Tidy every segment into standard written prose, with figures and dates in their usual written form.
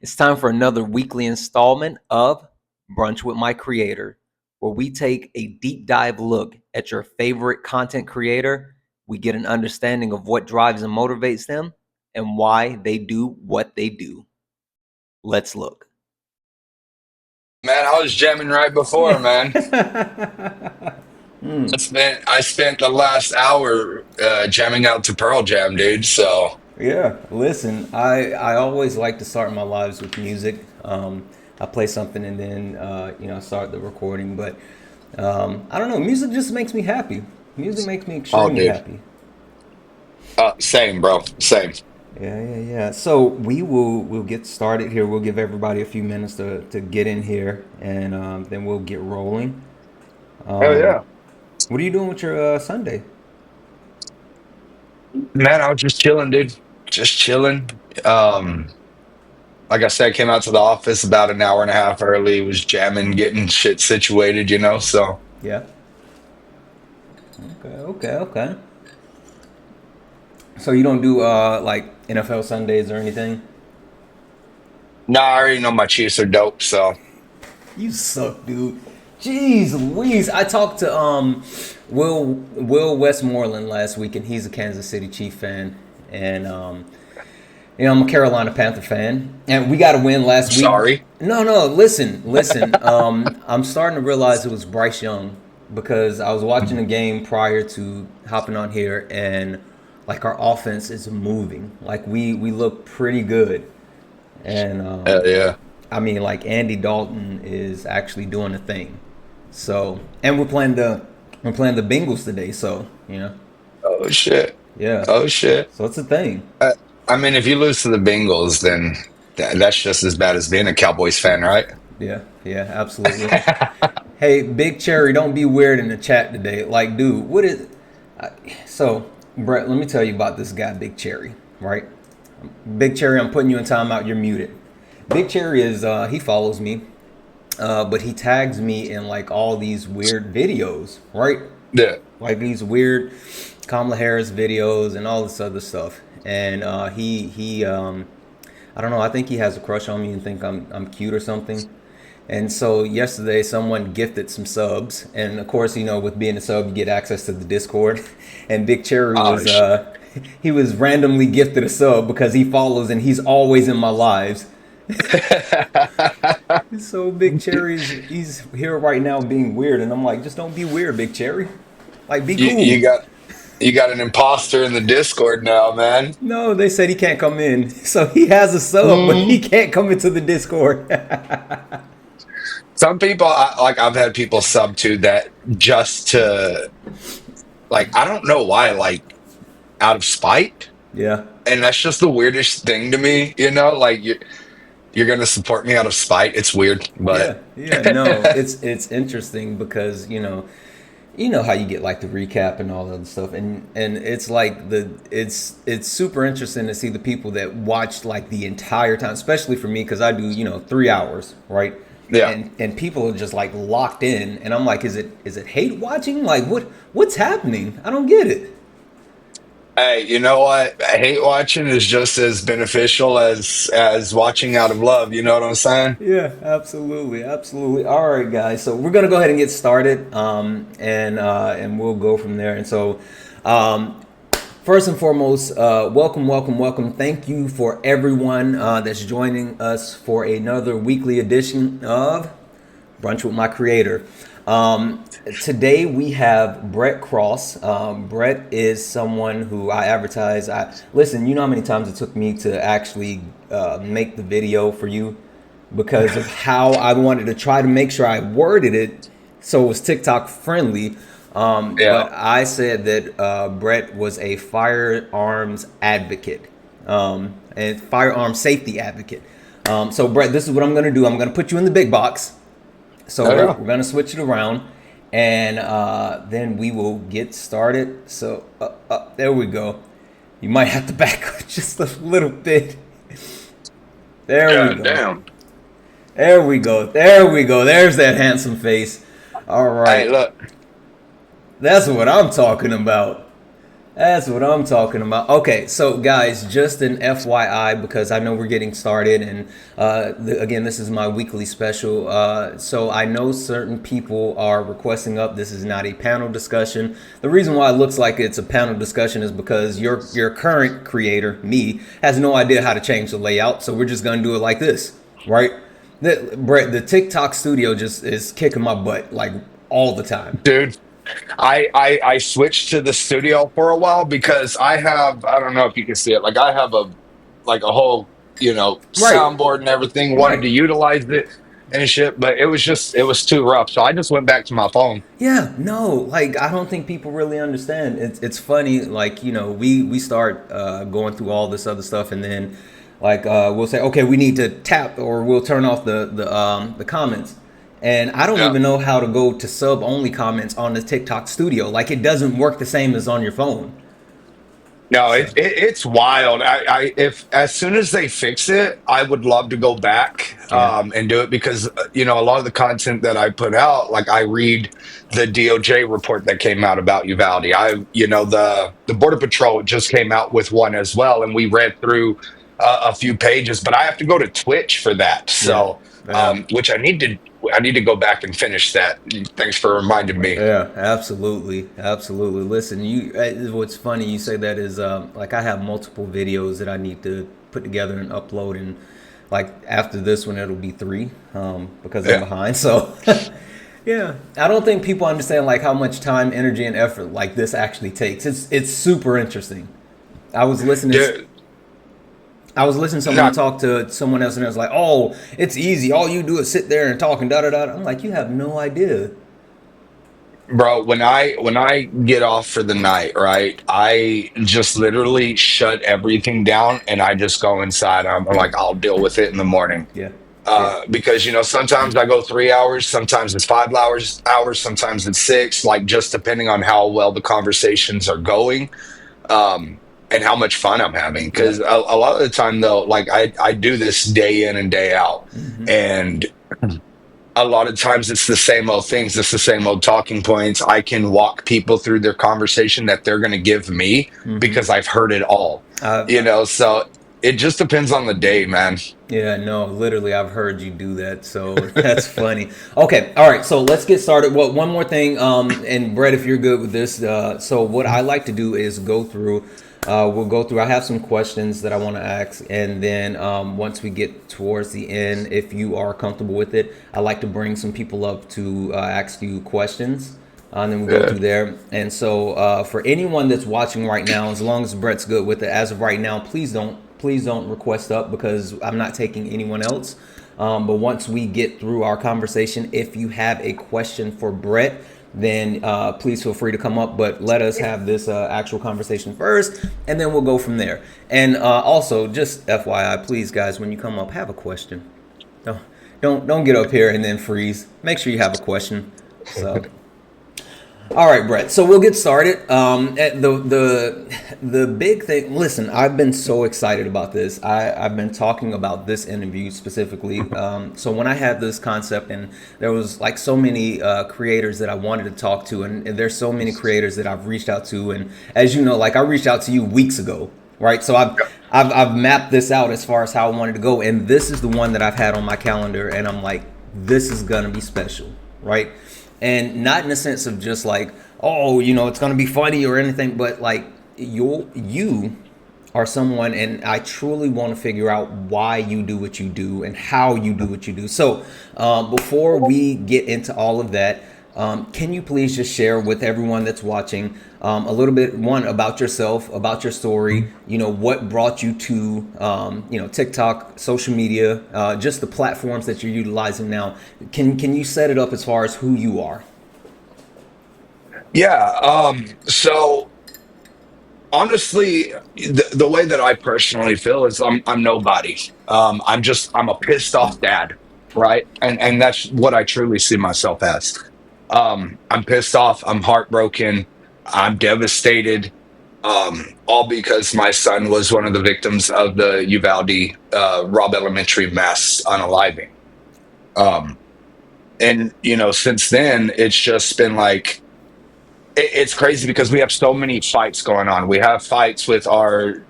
It's time for another weekly installment of Brunch with My Creator, where we take a deep dive look at your favorite content creator. We get an understanding of what drives and motivates them and why they do what they do. Let's look. Man, I was jamming right before, man. I spent the last hour jamming out to Pearl Jam, dude. So Yeah, listen, I always like to start my lives with music. I play something and then I start the recording. But I don't know, music just makes me happy. Music makes me oh extremely dude. happy. Same, bro. Same. Yeah. So we'll get started here. We'll give everybody a few minutes to get in here, and then we'll get rolling. Hell yeah. What are you doing with your Sunday? Man, I was just chilling, dude. Just chilling. Um, like I said, I came out to the office about an hour and a half early, was jamming, getting shit situated. So Yeah. Okay. So you don't do like NFL Sundays or anything? now I already know my Chiefs are dope, so You suck, dude. Jeez Louise. I talked to Will Westmoreland last week, and he's a Kansas City Chief fan. And I'm a Carolina Panther fan, and we got a win I'm last week. sorry. No. Listen. I'm starting to realize it was Bryce Young because I was watching the game prior to hopping on here, and like our offense is moving. Like we look pretty good, and Hell yeah. I mean, like Andy Dalton is actually doing a thing. So, and we're playing the Bengals today. So, Oh shit. yeah. Oh shit. So it's a thing. Uh, I mean, if you lose to the Bengals, then that's just as bad as being a Cowboys fan, right? Yeah, absolutely. Hey, Big Cherry, don't be weird in the chat today. Like, dude, what is? So, Brett, let me tell you about this guy, Big Cherry. Right? Big Cherry, I'm putting you in timeout. You're muted. Big Cherry is he follows me, but he tags me in like all these weird videos, right? Yeah. Like these weird Kamala Harris videos and all this other stuff. And he I don't know. I think he has a crush on me and think I'm cute or something. And so yesterday, someone gifted some subs, and of course, with being a sub, you get access to the Discord. And Big Cherry Oh was shit. he was randomly gifted a sub because he follows and he's always in my lives. So Big Cherry's he's here right now being weird, and I'm like, just don't be weird, Big Cherry. Like, be you cool. you got you got an imposter in the Discord now, man. No, they said he can't come in, so he has a sub, but he Mm. can't come into the Discord. Some people, like I've had people sub to that just to like I don't know why, like out of spite, Yeah. and that's just the weirdest thing to me. Like you're gonna support me out of spite. It's weird, but Yeah, no, it's interesting because you know how you get like the recap and all that other stuff, and it's like it's super interesting to see the people that watched like the entire time, especially for me because I do 3 hours, right? yeah. And people are just like locked in, and I'm like, is it hate watching? Like what's happening? I don't get it. Hey, you know what? Hate watching is just as beneficial as watching out of love. You know what I'm saying? Yeah, absolutely. All right, guys. So we're gonna go ahead and get started, and we'll go from there. And so, um, first and foremost, welcome. Thank you for everyone that's joining us for another weekly edition of Brunch with My Creator. Today we have Brett Cross. Brett is someone who I advertise. Listen. You know how many times it took me to actually make the video for you because of how I wanted to try to make sure I worded it so it was TikTok friendly. Yeah. But I said that Brett was a firearms advocate and firearm safety advocate. So Brett, this is what I'm going to do. I'm going to put you in the big box. So Oh we're, yeah. we're gonna switch it around, and then we will get started. So there we go. You might have to back up just a little bit. There we God go. damn. There we go. There's that handsome face. All Hey, right, look. that's what I'm talking about. That's what I'm talking about. Okay, so guys, just an FYI because I know we're getting started, and again, this is my weekly special. So I know certain people are requesting up. This is not a panel discussion. The reason why it looks like it's a panel discussion is because your current creator, me, has no idea how to change the layout. So we're just gonna do it like this, right? Brett, the TikTok studio just is kicking my butt like all the time. Dude, I switched to the studio for a while because I don't know if you can see it, like I have a whole, Right, soundboard and everything, wanted right. to utilize it and shit, but it was too rough. So I just went back to my phone. Yeah, no, like I don't think people really understand. It's funny, like we start going through all this other stuff, and then like we'll say, okay, we need to tap, or we'll turn off the comments, and I don't Yeah. even know how to go to sub only comments on the TikTok Studio. Like it doesn't work the same as on your phone. No, So it's wild. I if as soon as they fix it, I would love to go back yeah, and do it because a lot of the content that I put out, like I read the DOJ report that came out about Uvalde. The Border Patrol just came out with one as well, and we read through a few pages. But I have to go to Twitch for that, yeah, so yeah. which I need to go back and finish that. Thanks for reminding me. Yeah, absolutely, absolutely. Listen, what's funny you say that is like I have multiple videos that I need to put together and upload, and like after this one it'll be three because I'm Yeah, behind. So yeah, I don't think people understand like how much time, energy, and effort like this actually takes. It's super interesting. I was listening. dude. I was listening to someone Not talk to someone else, and it was like, "Oh, it's easy. All you do is sit there and talk and da da da." I'm like, "You have no idea." Bro, when I get off for the night, right? I just literally shut everything down and I just go inside. I'm like, I'll deal with it in the morning. Yeah, yeah. Because sometimes I go 3 hours, sometimes it's 5 hours, sometimes it's six, like just depending on how well the conversations are going, and how much fun I'm having. Yeah. Because a lot of the time, though, like I do this day in and day out, and a lot of times it's the same old things, it's the same old talking points. I can walk people through their conversation that they're going to give me because I've heard it all, I, so it just depends on the day, man. yeah, no, literally, I've heard you do that, so that's funny. Okay, all right, so let's get started. Well, one more thing, and Brett, if you're good with this, so what I like to do is go through. We'll go through. I have some questions that I want to ask, and then once we get towards the end, if you are comfortable with it, I like to bring some people up to ask you questions. And then we go Yeah. through there. And so, for anyone that's watching right now, as long as Brett's good with it, as of right now, please don't request up because I'm not taking anyone else. But once we get through our conversation, if you have a question for Brett, then please feel free to come up. But let us have this actual conversation first, and then we'll go from there. And also, just FYI, please, guys, when you come up, have a question. Don't don't get up here and then freeze. Make sure you have a question. So. All right, Brett. So we'll get started. The big thing. Listen, I've been so excited about this. I've been talking about this interview specifically. So when I had this concept, and there was like so many creators that I wanted to talk to, and there's so many creators that I've reached out to, and as you know, like I reached out to you weeks ago, right? So I've mapped this out as far as how I wanted to go, and this is the one that I've had on my calendar, and I'm like, this is gonna be special, right? And not in the sense of just like, oh, it's gonna be funny or anything, but like you are someone, and I truly want to figure out why you do what you do and how you do what you do. So before we get into all of that, can you please just share with everyone that's watching a little bit, one, about yourself, about your story, what brought you to TikTok, social media, just the platforms that you're utilizing now. Can you set it up as far as who you are? Yeah. So honestly, the way that I personally feel is I'm nobody. I'm a pissed off dad, right? And that's what I truly see myself as. I'm pissed off. I'm heartbroken. I'm devastated. All because my son was one of the victims of the Uvalde Robb Elementary mass unaliving. Um, and since then, it's just been like it's crazy because we have so many fights going on. We have fights with our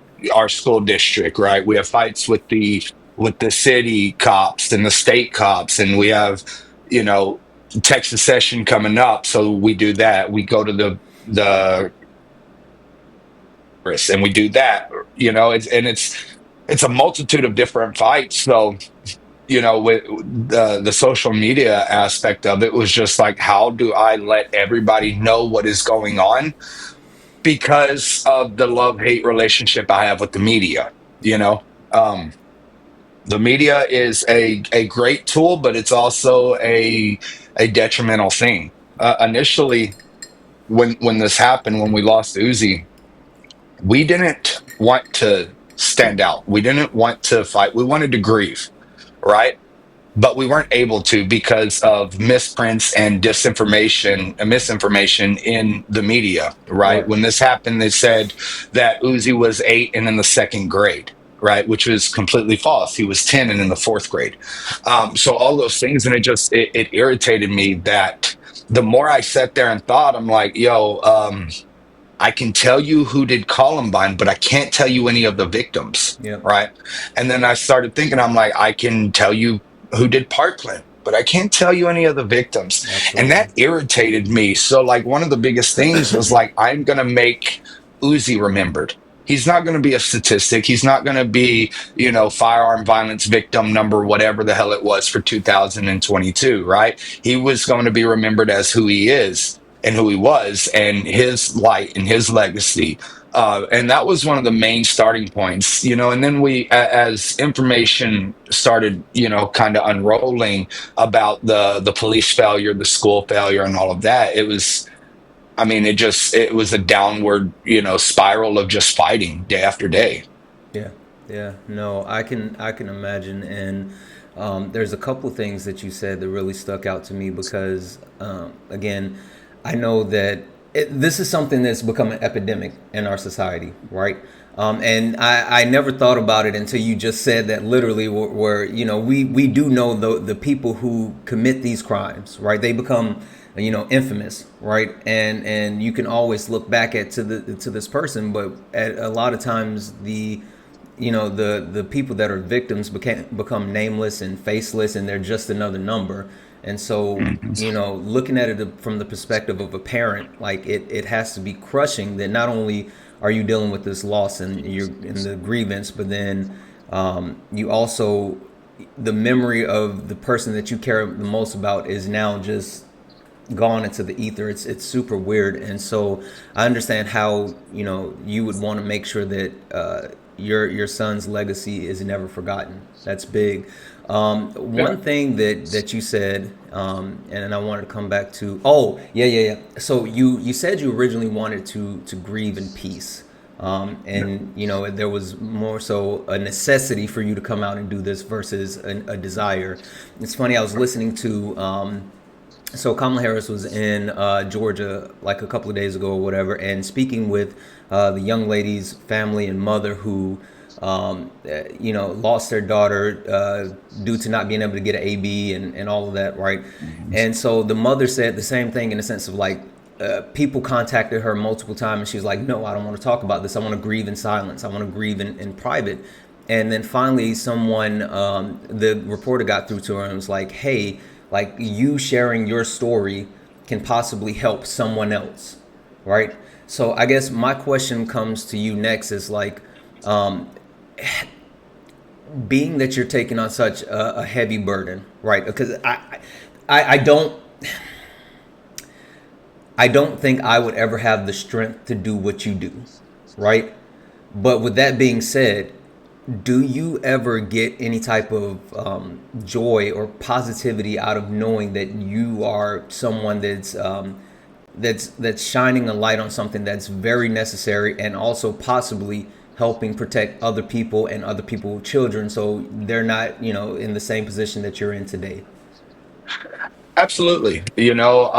school district, right? We have fights with the city cops and the state cops, and we have, you know, Texas session coming up. So we do that. We go to the and we do that. You know, it's a multitude of different fights. So you know, with the social media aspect of it was just like, how do I let everybody know what is going on because of the love hate relationship I have with the media. You know, um, the media is a great tool, but it's also a detrimental thing. Initially, when this happened, when we lost Uzi, we didn't want to stand out. We didn't want to fight. We wanted to grieve, right? But we weren't able to because of misprints and disinformation and misinformation in the media, right? Right. When this happened, they said that Uzi was 8 and in the second grade, right? Which was completely false. He was 10 and in the fourth grade. So all those things, and it irritated me that the more I sat there and thought, I'm like, yo, I can tell you who did Columbine, but I can't tell you any of the victims, Yep. right? And then I started thinking, I'm like, I can tell you who did Parkland, but I can't tell you any of the victims. And Absolutely. that irritated me. So, like, one of the biggest things was like, I'm going to make Uzi remembered. He's not going to be a statistic. He's not going to be, you know, firearm violence victim number, whatever the hell it was for 2022, right? He was going to be remembered as who he is and who he was and his light and his legacy. And that was one of the main starting points, you know. And then as information started, you know, kind of unrolling about the police failure, the school failure, and all of that, it was, I mean, it was a downward, you know, spiral of just fighting day after day. Yeah, yeah. No, I can imagine, and there's a couple things that you said that really stuck out to me because, again, I know that this is something that's become an epidemic in our society, right? And I never thought about it until you just said that literally, where you know we do know the people who commit these crimes, right? They become infamous, right? And you can always look back at to this person, but at a lot of times the people that are victims become nameless and faceless, and they're just another number. And so, Mhm. looking at it from the perspective of a parent, like it has to be crushing that not only are you dealing with this loss and you're in the grievance, but then you also, the memory of the person that you care the most about is now just gone into the ether. It's super weird, and so I understand how you would want to make sure that your son's legacy is never forgotten. That's big. Yeah. One thing that you said, and then I wanted to come back to. Oh, yeah. So you said you originally wanted to grieve in peace. And there was more so a necessity for you to come out and do this versus a desire. It's funny. I was listening to so Kamala Harris was in Georgia like a couple of days ago or whatever, and speaking with the young lady's family and mother who, lost their daughter due to not being able to get an AB and all of that, right? Mhm. And so the mother said the same thing in the sense of like, people contacted her multiple times, and she was like, "No, I don't want to talk about this. I want to grieve in silence. I want to grieve in private." And then finally, the reporter got through to her and was like, "Hey, like you sharing your story can possibly help someone else, right?" So I guess my question comes to you next is like, being that you're taking on such a heavy burden, right? Because I don't think I would ever have the strength to do what you do, right? But with that being said, do you ever get any type of joy or positivity out of knowing that you are someone that's shining a light on something that's very necessary, and also possibly helping protect other people and other people's children so they're not in the same position that you're in today? Absolutely. You know,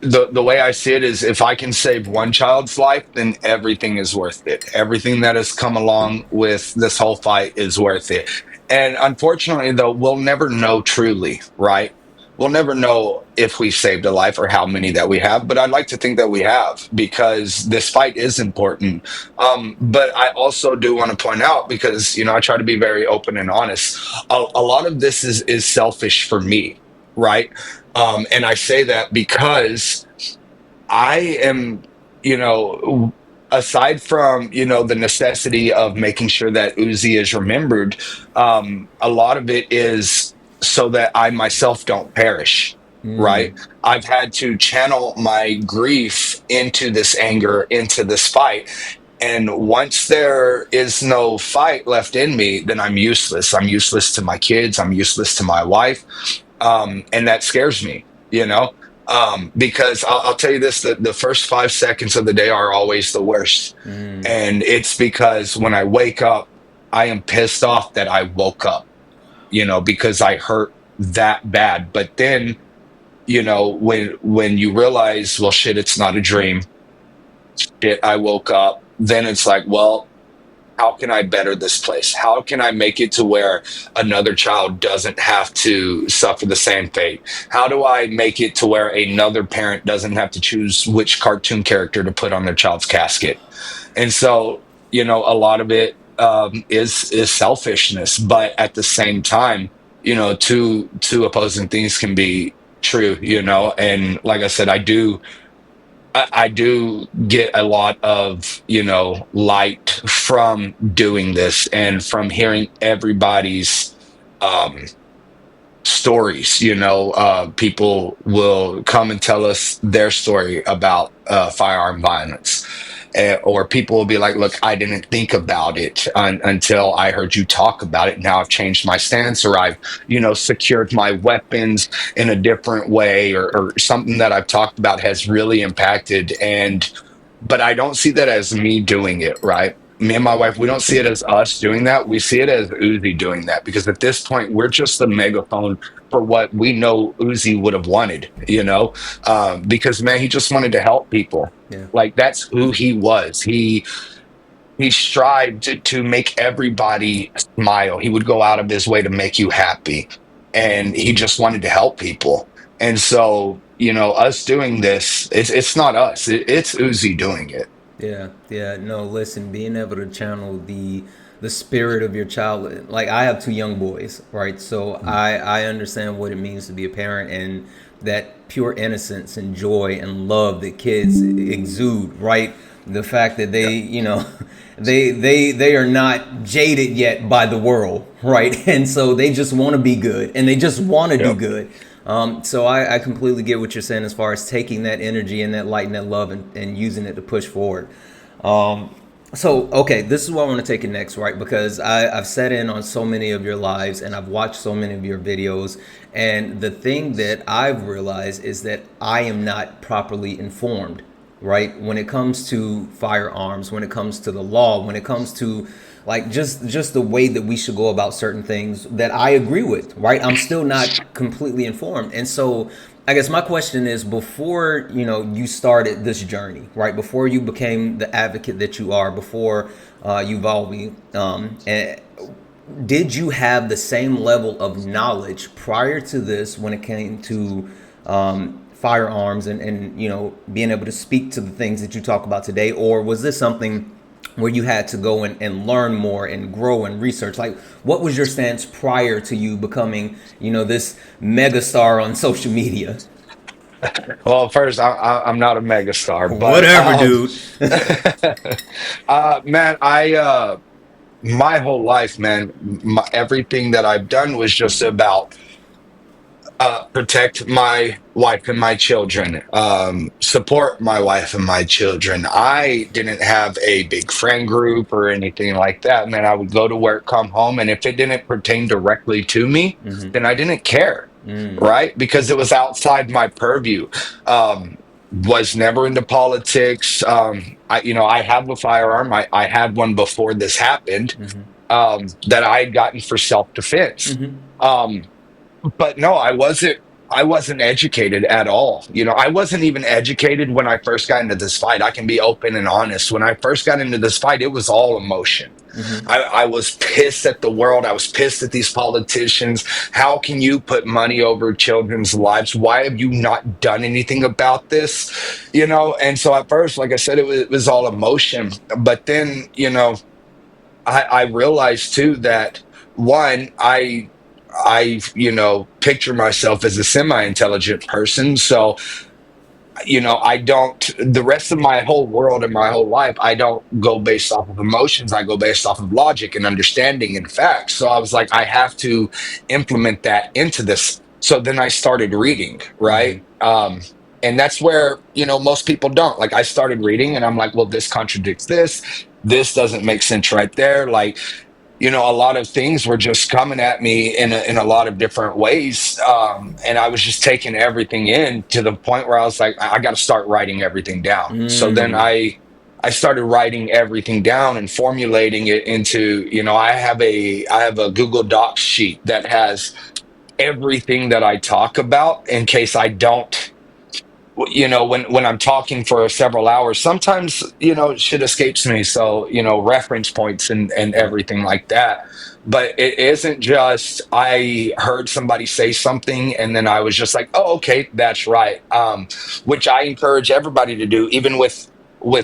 the way I see it is if I can save one child's life, then everything is worth it. Everything that has come along with this whole fight is worth it. And unfortunately, though, we'll never know truly, right? we'll never know if we saved a life or how many that we have, but I'd like to think that we have because this fight is important. But I also do want to point out because I try to be very open and honest. A lot of this is selfish for me, right? And I say that because I am, you know, aside from, the necessity of making sure that Uzi is remembered, a lot of it is so that I myself don't perish, right? Mm, I've had to channel my grief into this anger, into this fight. And once there is no fight left in me, then I'm useless. I'm useless to my kids. I'm useless to my wife. And that scares me, because I'll tell you this, the first 5 seconds of the day are always the worst. mm, And it's because when I wake up, I am pissed off that I woke up, because I hurt that bad. But then, when you realize, well, shit, it's not a dream. Shit, I woke up. Then it's like, well, how can I better this place? How can I make it to where another child doesn't have to suffer the same fate? How do I make it to where another parent doesn't have to choose which cartoon character to put on their child's casket? And so, a lot of it is selfishness, but at the same time, two opposing things can be true, and like I said, I do get a lot of, light from doing this and from hearing everybody's um, stories. People will come and tell us their story about firearm violence. Or people will be like, look, I didn't think about it until I heard you talk about it. Now I've changed my stance, or I've, secured my weapons in a different way, or something that I've talked about has really impacted. But I don't see that as me doing it, right? Me and my wife, we don't see it as us doing that. We see it as Uzi doing that because at this point, we're just the megaphone for what we know Uzi would have wanted, because man, he just wanted to help people. yeah. Like that's who he was. He strived to make everybody smile. He would go out of his way to make you happy. And he just wanted to help people. And so, us doing this, it's not us. It's Uzi doing it. Yeah, yeah. No, listen, being able to channel the spirit of your child. Like I have two young boys, right? So I understand what it means to be a parent and that pure innocence and joy and love that kids exude, right? The fact that they, Yeah. they are not jaded yet by the world, right? And so they just want to be good and they just want to do Yep. good. So I completely get what you're saying as far as taking that energy and that light and that love and using it to push forward. Um, so, okay, this is where I want to take it next, right? Because I've sat in on so many of your lives and I've watched so many of your videos. And the thing that I've realized is that I am not properly informed, right? When it comes to firearms, when it comes to the law, when it comes to like just the way that we should go about certain things that I agree with, right? I'm still not completely informed. And so I guess my question is before, you started this journey, right? Before you became the advocate that you are, before you evolved, and did you have the same level of knowledge prior to this when it came to firearms and being able to speak to the things that you talk about today, or was this something where you had to go and learn more and grow and research? Like, what was your stance prior to you becoming, this megastar on social media? Well, first, I'm not a megastar, but Whatever, dude. man, my whole life, man, everything that I've done was just about protect my wife and my children, support my wife and my children. I didn't have a big friend group or anything like that. Man, I would go to work, come home, and if it didn't pertain directly to me, Mm-hmm. then I didn't care, Mm, right? Because it was outside my purview. Was never into politics. I have a firearm. I had one before this happened, mm-hmm. that I had gotten for self defense. Mm-hmm. Um, but no, I wasn't. I wasn't educated at all. I wasn't even educated when I first got into this fight. I can be open and honest. When I first got into this fight, it was all emotion. Mm-hmm. I was pissed at the world. I was pissed at these politicians. How can you put money over children's lives? Why have you not done anything about this? And so at first, like I said, it was all emotion. But then, I realized too that one, I picture myself as a semi-intelligent person. So I don't, the rest of my whole world and my whole life, I don't go based off of emotions. I go based off of logic and understanding and facts. So I was like, I have to implement that into this. So then I started reading, Mm-hmm. right? And that's where, most people don't. Like, I started reading and I'm like, well, this contradicts this. This doesn't make sense right there. Like, a lot of things were just coming at me in a lot of different ways. And I was just taking everything in to the point where I was like, I got to start writing everything down. So then Mm. I started writing everything down and formulating it into, I have a Google Docs sheet that has everything that I talk about in case I don't, when I'm talking for several hours, sometimes shit escapes me. So reference points and Right. everything like that. But it isn't just I heard somebody say something and then I was just like, oh, okay, that's right. Which I encourage everybody to do, even with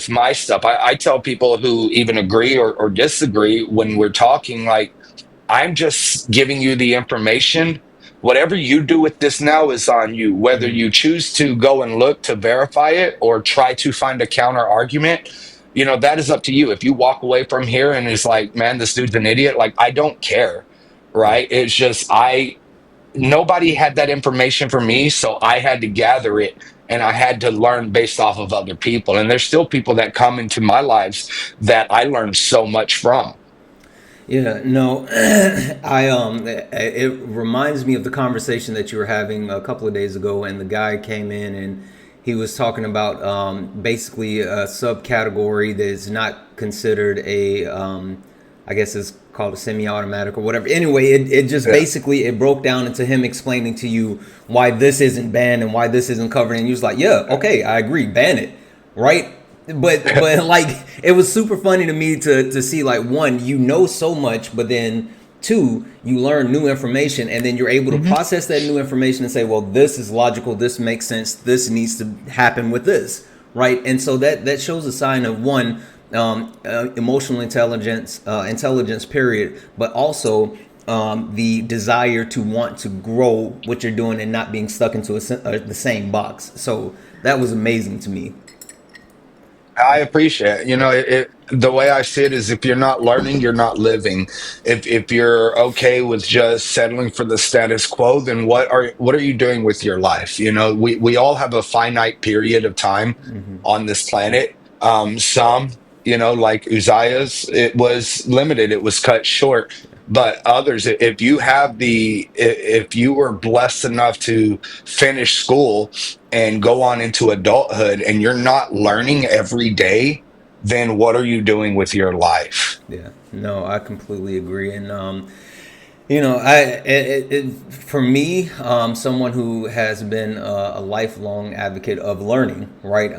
my stuff. I tell people who even agree or disagree when we're talking, like, I'm just giving you the information. Whatever you do with this now is on you. Whether Mm-hmm. you choose to go and look to verify it or try to find a counter argument, that is up to you. If you walk away from here and it's like, man, this dude's an idiot, like, I don't care. Yeah. Right. It's just, nobody had that information for me. So I had to gather it and I had to learn based off of other people. And there's still people that come into my lives that I learned so much from. Yeah, no, it reminds me of the conversation that you were having a couple of days ago, and the guy came in and he was talking about basically a subcategory that is not considered I guess it's called a semi-automatic or whatever. Anyway, it just Yeah. basically it broke down into him explaining to you why this isn't banned and why this isn't covered, and you was like, yeah, okay, I agree, ban it, right? But like it was super funny to me to see like one, so much, but then two, you learn new information and then you're able to Mhm. process that new information and say, well, this is logical, this makes sense, this needs to happen with this, right? And so that shows a sign of one, emotional intelligence period, but also the desire to want to grow what you're doing and not being stuck into the same box. So that was amazing to me. I appreciate it. The way I see it is if you're not learning, you're not living. If you're okay with just settling for the status quo, then what are you doing with your life? We all have a finite period of time on this planet. Some, like Uzziah's, it was limited, it was cut short. But others, if you were blessed enough to finish school and go on into adulthood and you're not learning every day, then what are you doing with your life? Yeah, no, I completely agree. And for me, someone who has been a lifelong advocate of learning, right?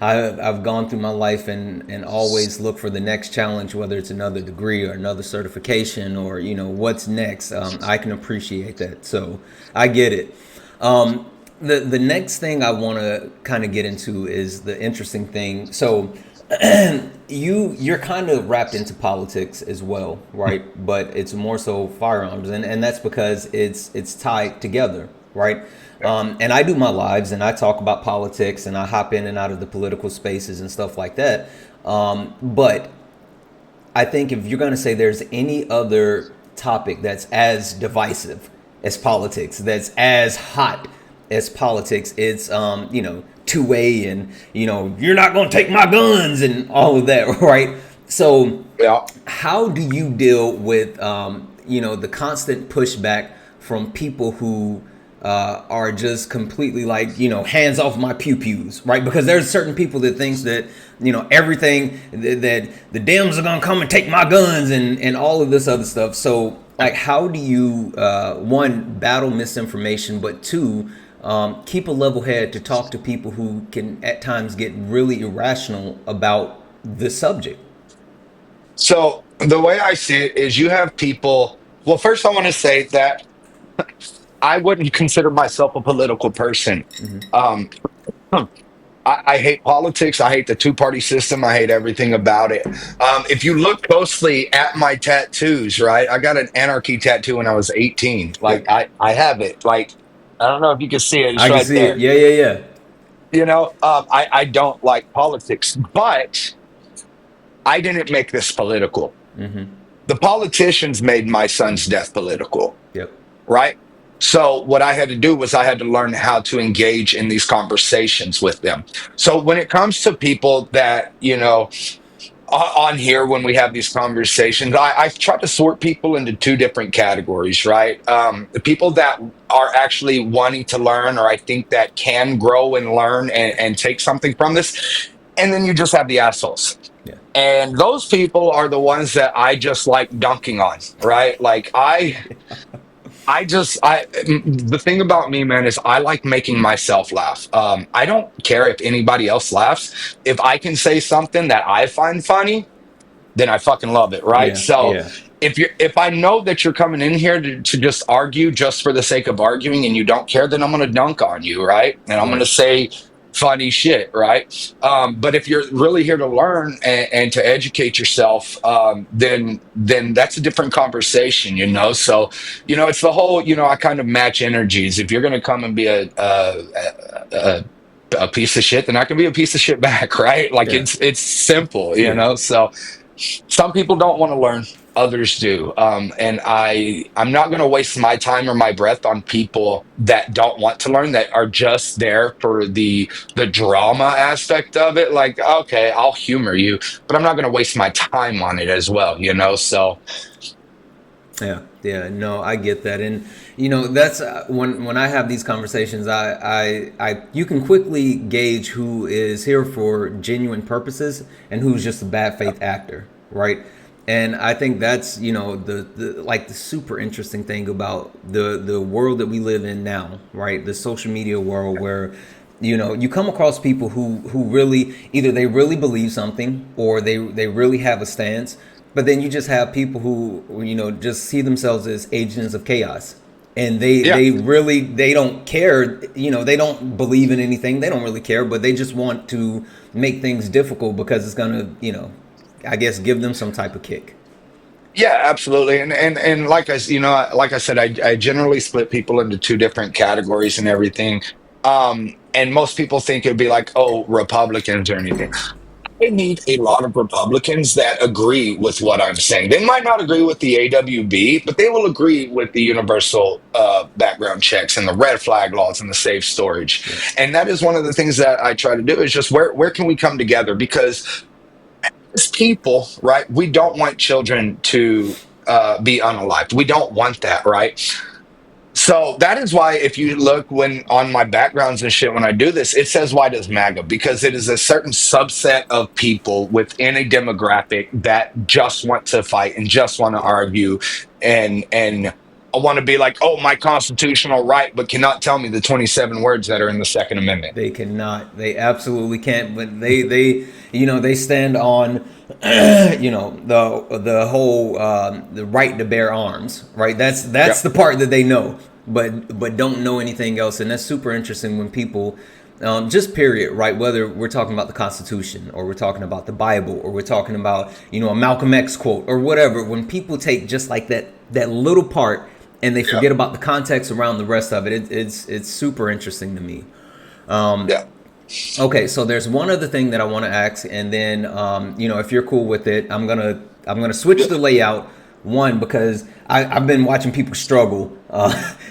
I've gone through my life and always look for the next challenge, whether it's another degree or another certification or what's next. I can appreciate that, so I get it. The next thing I want to kind of get into is the interesting thing. So you're kind of wrapped into politics as well, right? But it's more so firearms, and that's because it's tied together, right? And I do my lives and I talk about politics and I hop in and out of the political spaces and stuff like that. But I think if you're going to say there's any other topic that's as divisive as politics, that's as hot as politics, it's 2A and you're not going to take my guns and all of that, right? So Yeah. how do you deal with the constant pushback from people who are just completely like hands off my pew pews, right? Because there's certain people that thinks that everything that the Dems are gonna come and take my guns and all of this other stuff. So like how do you one battle misinformation, but two keep a level head to talk to people who can at times get really irrational about the subject. So the way I see it is you have people. Well, first I want to say that I wouldn't consider myself a political person. Um, I hate politics. I hate the two-party system. I hate everything about it. If you look closely at my tattoos, right? I got an anarchy tattoo when I was 18. Like Yep, I have it. Like I don't know if you can see it. It's I can right see it. there. Yeah, yeah, yeah. I don't like politics, but I didn't make this political. The politicians made my son's death political, Yep. right? So what I had to do was I had to learn how to engage in these conversations with them. So when it comes to people that, on here when we have these conversations, I try to sort people into two different categories, right? The people that are actually wanting to learn, or I think that can grow and learn and take something from this. And then you just have the assholes. Yeah. And those people are the ones that I just like dunking on, right? Like the thing about me, man, is I like making myself laugh. I don't care if anybody else laughs. If I can say something that I find funny, then I fucking love it, right? Yeah. So Yeah. if I know that you're coming in here to just argue just for the sake of arguing and you don't care, then I'm gonna dunk on you, right? And I'm gonna Right. say funny shit, right? But if you're really here to learn and to educate yourself, then that's a different conversation, you know. So it's the whole, I kind of match energies. If you're gonna come and be a piece of shit, then I can be a piece of shit back, right? Like Yeah. it's simple, Yeah. So some people don't want to learn, others do, and I'm not going to waste my time or my breath on people that don't want to learn, that are just there for the drama aspect of it. Like, okay, I'll humor you, but I'm not going to waste my time on it as well, so Yeah, yeah, no, I get that, and that's when I have these conversations, you can quickly gauge who is here for genuine purposes and who's just a bad faith actor, right? And I think that's the like the super interesting thing about the world that we live in now, right? The social media world where you come across people who really either they really believe something or they really have a stance, but then you just have people who just see themselves as agents of chaos, and they yeah. they really they don't care. They don't believe in anything. They don't really care, but they just want to make things difficult because it's gonna I guess give them some type of kick. Yeah, absolutely. And like I said, I generally split people into two different categories and everything. And most people think it'd be like, oh, Republicans or anything. I need a lot of Republicans that agree with what I'm saying. They might not agree with the AWB, but they will agree with the universal background checks and the red flag laws and the safe Yeah. storage. And that is one of the things that I try to do, is just where can we come together? Because as people, right, we don't want children to be unalived. We don't want that, right? So that is why, if you look when on my backgrounds and shit, when I do this, it says, "Why does MAGA?" Because it is a certain subset of people within a demographic that just want to fight and just want to Yeah. argue, and I want to be like, "Oh, my constitutional right," but cannot tell me the 27 words that are in the Second Amendment. They cannot. They absolutely can't. But they stand on the whole the right to bear arms. Right. That's Yeah, the part that they know, but don't know anything else. And that's super interesting when people just period, right? Whether we're talking about the Constitution or we're talking about the Bible or we're talking about a Malcolm X quote or whatever. When people take just like that little part and they yeah, forget about the context around the rest of it, it's super interesting to me. yeah, Okay, so there's one other thing that I want to ask, and then if you're cool with it, I'm gonna switch the layout. One, because I've been watching people struggle.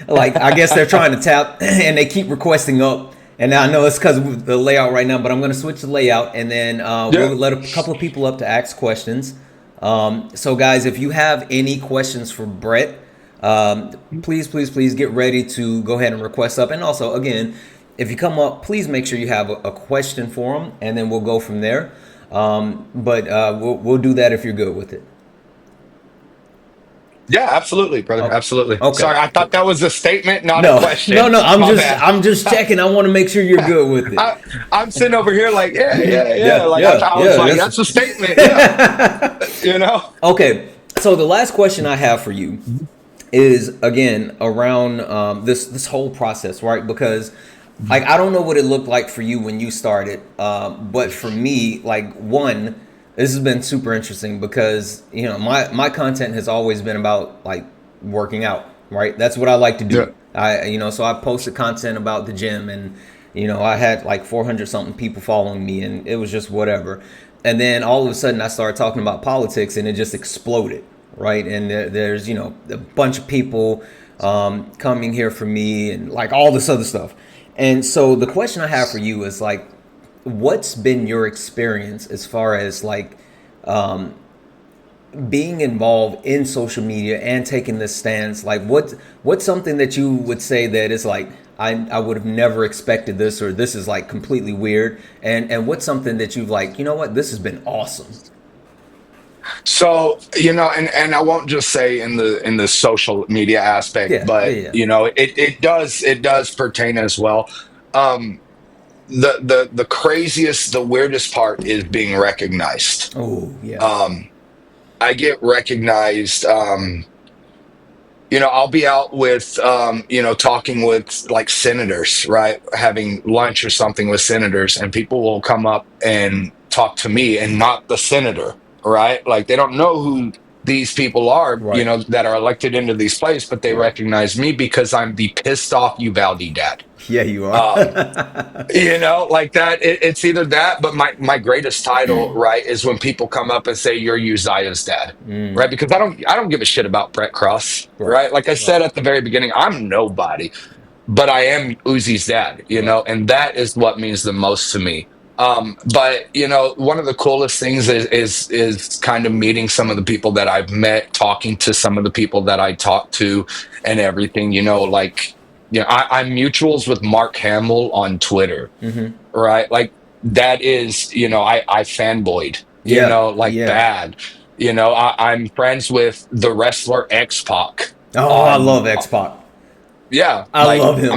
Like I guess they're trying to tap, and they keep requesting up. And I know it's because of the layout right now, but I'm gonna switch the layout, and then yeah. we'll let a couple of people up to ask questions. So guys, if you have any questions for Brett, please, please, please get ready to go ahead and request up. And also, again, if you come up, please make sure you have a question for him, and then we'll go from there. But we'll do that if you're good with it. Yeah, absolutely, brother. Oh, Absolutely. okay, Sorry, I thought cool. that was a statement, not a No, no, question. no. I'm My just, bad. I'm just checking. I want to make sure you're good with it. I, I'm sitting over here like, yeah, yeah, yeah. Yeah, Like yeah, I was yeah. like, That's that's a statement. Yeah, you know. okay. So the last question I have for you is again around this whole process, right? Because like I don't know what it looked like for you when you started, but for me, like one, this has been super interesting because my content has always been about like working out, right? That's what I like to Yeah. do. So I posted content about the gym, and I had like 400 something people following me, and it was just whatever. And then all of a sudden, I started talking about politics, and it just exploded, right? And there's a bunch of people coming here for me, and like all this other stuff. And so the question I have for you is like, what's been your experience as far as like being involved in social media and taking this stance? Like, what's something that you would say that is like, I would have never expected this, or this is like completely weird, and what's something that you've like, what, this has been awesome. So, and I won't just say in the social media aspect, Yeah, yeah, but yeah. it does pertain as well. Um, the craziest, the weirdest part is being recognized. Oh yeah. Um, I get recognized. I'll be out with, talking with like senators, right? Having lunch or something with senators, and people will come up and talk to me and not the senator, right? Like they don't know who these people are, Right. that are elected into these places, but they Right. recognize me because I'm the pissed off Uvalde dad. Yeah, you are. Um, like that. It's either that, but my greatest title, right, is when people come up and say you're Uzziah's dad, right? Because I don't give a shit about Brett Cross, Right. right? Like I Right. said at the very beginning, I'm nobody, but I am Uzi's dad, Right. and that is what means the most to me. But one of the coolest things is kind of meeting some of the people that I've met, talking to some of the people that I talk to, and everything. Like I'm mutuals with Mark Hamill on Twitter, Mm-hmm. right? Like that is, I fanboyed, Yeah. like Yeah. bad. I'm friends with the wrestler X Pac Oh, I on, love X Pac. yeah, I like love him.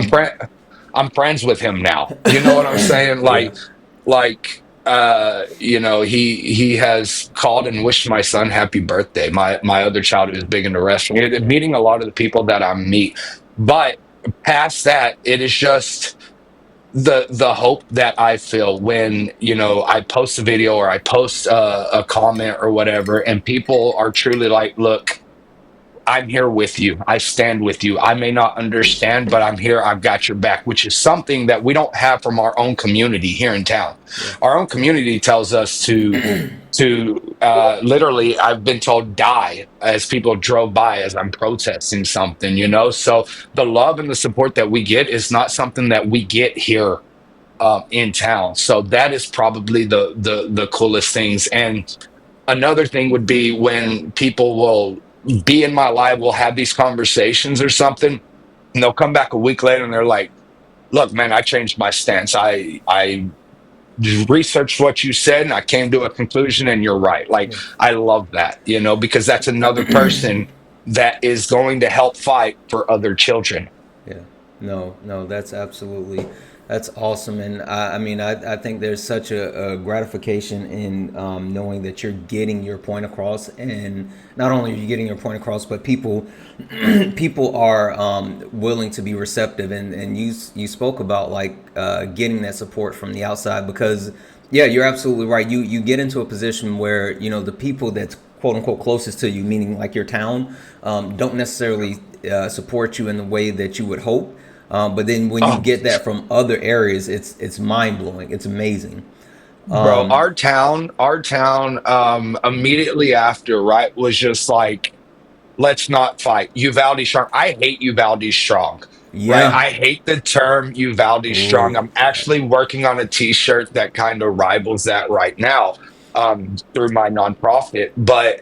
I'm friends with him now. You know what I'm saying? Yeah. He has called and wished my son happy birthday. My other child who's big into wrestling. Yeah. Meeting a lot of the people that I meet. But past that, it is just the hope that I feel when I post a video or I post a comment or whatever, and people are truly like, "Look, I'm here with you. I stand with you. I may not understand, but I'm here. I've got your back," which is something that we don't have from our own community here in town. Yeah. Our own community tells us to literally, I've been told, die as people drove by as I'm protesting something. So the love and the support that we get is not something that we get here in town. So that is probably the coolest things. And another thing would be when people will be in my life, we'll have these conversations or something, and they'll come back a week later and they're like, "Look, man, I changed my stance. I researched what you said and I came to a conclusion, and you're right." Like Yeah. I love that, because that's another person that is going to help fight for other children. Yeah. No, no, that's awesome. And I mean, I think there's such a gratification in knowing that you're getting your point across. And not only are you getting your point across, but people are willing to be receptive. And you spoke about like getting that support from the outside because, yeah, you're absolutely right. You get into a position where, the people that's quote unquote closest to you, meaning like your town, don't necessarily support you in the way that you would hope. But then when you Oh, get that from other areas, it's mind blowing. It's amazing. bro, our town, immediately after, right, was just like, let's not fight. Uvalde strong. I hate Uvalde strong. Right. Yeah. I hate the term Uvalde strong. Oh I'm yeah. actually working on a t-shirt that kind of rivals that right now, through my nonprofit. But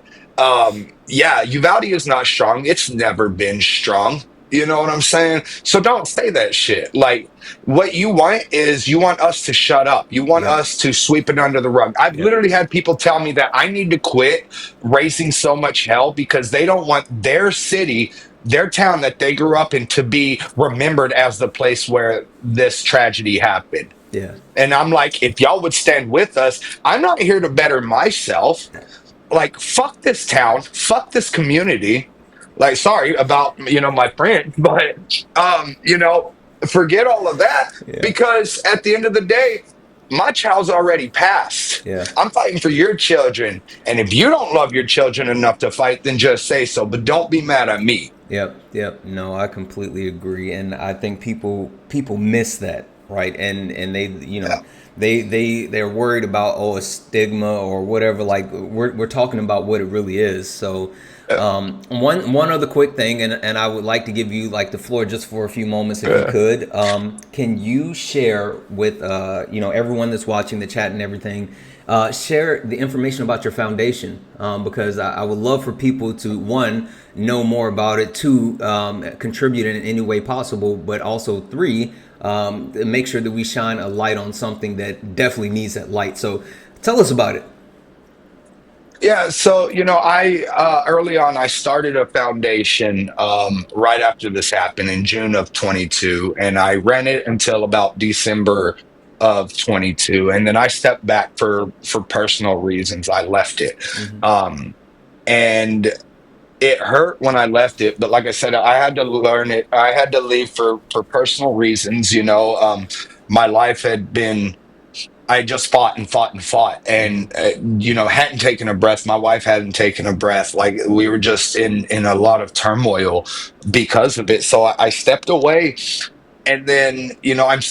yeah, Uvalde is not strong. It's never been strong. You know what I'm saying? So don't say that shit. Like, what you want is you want us to shut up. You want Yep. us to sweep it under the rug. I've Yep. literally had people tell me that I need to quit raising so much hell because they don't want their city, their town that they grew up in to be remembered as the place where this tragedy happened. Yeah. And I'm like, if y'all would stand with us, I'm not here to better myself. Like, fuck this town, fuck this community. Like, sorry about, my friend, but forget all of that, Yeah. because at the end of the day, my child's already passed. Yeah. I'm fighting for your children, and if you don't love your children enough to fight, then just say so, but don't be mad at me. Yep, yep. No, I completely agree, and I think people miss that, right? And they, Yeah. they're worried about, oh, a stigma or whatever. Like we're talking about what it really is. So, Yeah. one other quick thing, and I would like to give you like the floor just for a few moments if you Yeah. could. Can you share with everyone that's watching the chat and everything? Share the information about your foundation, because I would love for people to, one, know more about it, two, contribute in any way possible, but also three, make sure that we shine a light on something that definitely needs that light. So tell us about it. Yeah, so I early on I started a foundation right after this happened in June of 22, and I ran it until about December of 22, and then I stepped back for personal reasons. I left it, Mm-hmm. um, and it hurt when I left it. But like I said, I had to learn it. I had to leave for personal reasons. My life had been, I just fought and fought and fought, Mm-hmm. and hadn't taken a breath. My wife hadn't taken a breath. Like, we were just in a lot of turmoil because of it. So I stepped away, and then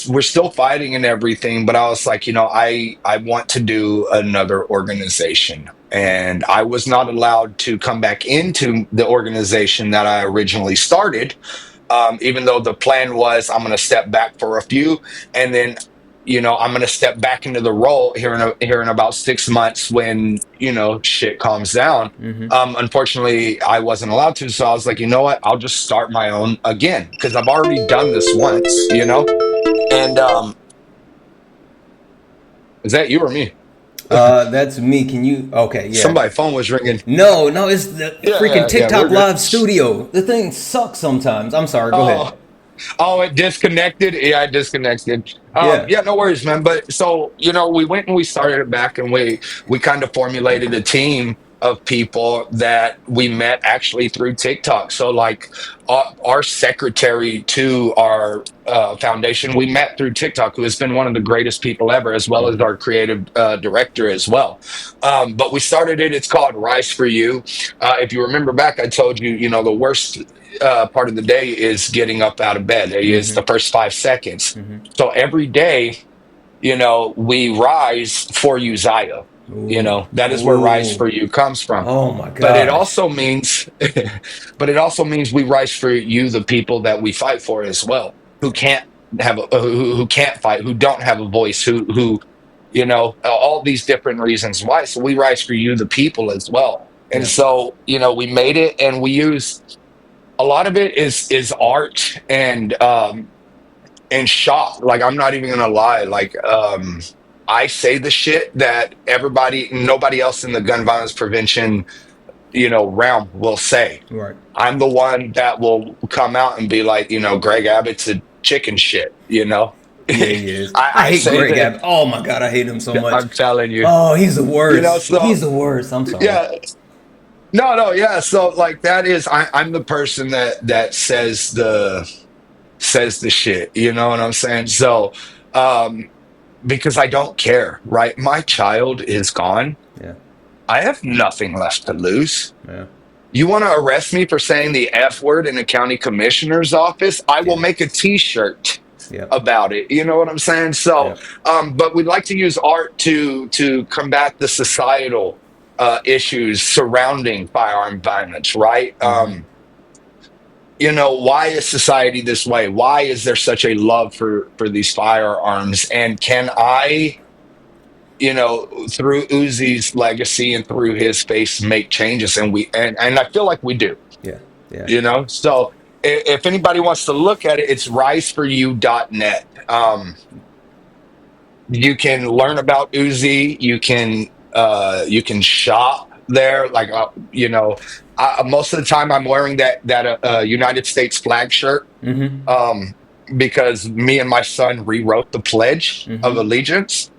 we're still fighting and everything. But I was like, I want to do another organization, and I was not allowed to come back into the organization that I originally started, even though the plan was I'm going to step back for a few, and then I'm going to step back into the role here in about 6 months when shit calms down. Mm-hmm. Unfortunately, I wasn't allowed to, so I was like, you know what? I'll just start my own again because I've already done this once, And is that you or me? That's me. Can you? Okay, yeah. Somebody's phone was ringing. No, no, it's the Yeah, freaking yeah, yeah. We're TikTok good. live studio. The thing sucks sometimes. I'm sorry. Go ahead. Oh, oh, it disconnected. Yeah, it disconnected. Yeah. Yeah, no worries, man. But so we went and we started it back, and we kind of formulated a team of people that we met actually through TikTok. So, like, our secretary to our foundation, we met through TikTok, who has been one of the greatest people ever, as well as Mm-hmm. our creative director as well. But we started it. It's called Rise for You. If you remember back, I told you, the worst part of the day is getting up out of bed. It is Mm-hmm. the first 5 seconds. Mm-hmm. So every day, we rise for you, Zaya. Ooh. That is where rise Ooh. for you comes from. Oh my But it gosh. also means, we rise for you, the people that we fight for as well, who can't who can't fight, who don't have a voice, who all these different reasons why. So we rise for you, the people, as well. And Yeah. so we made it, and we use a lot of it is art and shot. Like, I'm not even gonna lie. Like, I say the shit that nobody else in the gun violence prevention realm will say. Right. I'm the one that will come out and be like, Greg Abbott's a chicken shit. Yeah, he is. I I hate say Greg that. Abbott. Oh my god, I hate him so much. I'm telling you. Oh, he's the worst. So He's the worst. I'm sorry. yeah. No, no, yeah. So, like, that is, I'm the person that says the shit. You know what I'm saying? So, um, because I don't care, right? My child is gone. Yeah. I have nothing left to lose. Yeah. You want to arrest me for saying the F word in the county commissioner's office? I will Yeah. make a T-shirt Yeah. about it. You know what I'm saying? So, Yeah. but we'd like to use art to combat the societal issues surrounding firearm violence, right? Mm-hmm. Why is society this way? Why is there such a love for these firearms? And can I, through Uzi's legacy and through his face, make changes? And I feel like we do. Yeah. Yeah. So if anybody wants to look at it, it's riseforyou.net. You can learn about Uzi. You can shop there. Like most of the time I'm wearing that United States flag shirt, Mm-hmm. um, because me and my son rewrote the Pledge of Mm-hmm. Allegiance,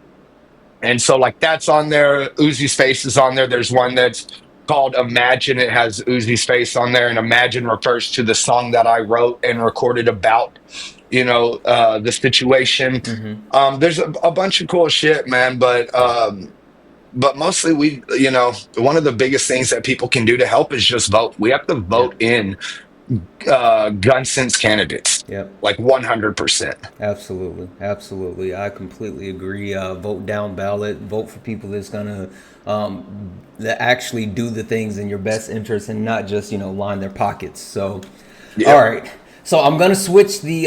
and so like that's on there. Uzi's face is on there. There's one that's called Imagine. It has Uzi's face on there, and Imagine refers to the song that I wrote and recorded about, the situation. Mm-hmm. There's a bunch of cool shit, man, but mostly one of the biggest things that people can do to help is just vote. We have to Yep. vote in gun sense candidates, Yep. like 100%. Absolutely, absolutely. I completely agree. Vote down ballot. Vote for people that's gonna that actually do the things in your best interest and not just line their pockets. So, all Yep. right. So I'm gonna switch the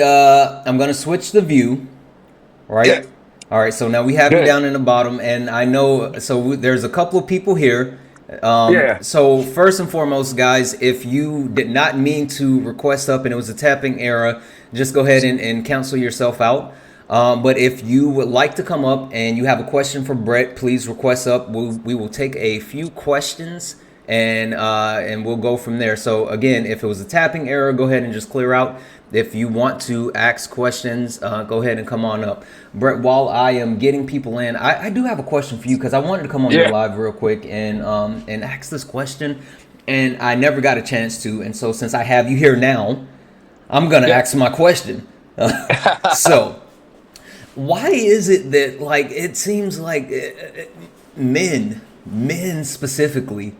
view. Yeah. Right. All right. So now we have you Good. down in the bottom, and I know. So there's a couple of people here. Yeah. So first and foremost, guys, if you did not mean to request up and it was a tapping error, just go ahead and cancel yourself out. But if you would like to come up and you have a question for Brett, please request up. We will take a few questions and we'll go from there. So again, if it was a tapping error, go ahead and just clear out. If you want to ask questions, go ahead and come on up. Brett, while I am getting people in, I do have a question for you because I wanted to come on your Yeah. live real quick and ask this question, and I never got a chance to. And so since I have you here now, I'm gonna Yeah. ask my question. So, why is it that like it seems like men specifically,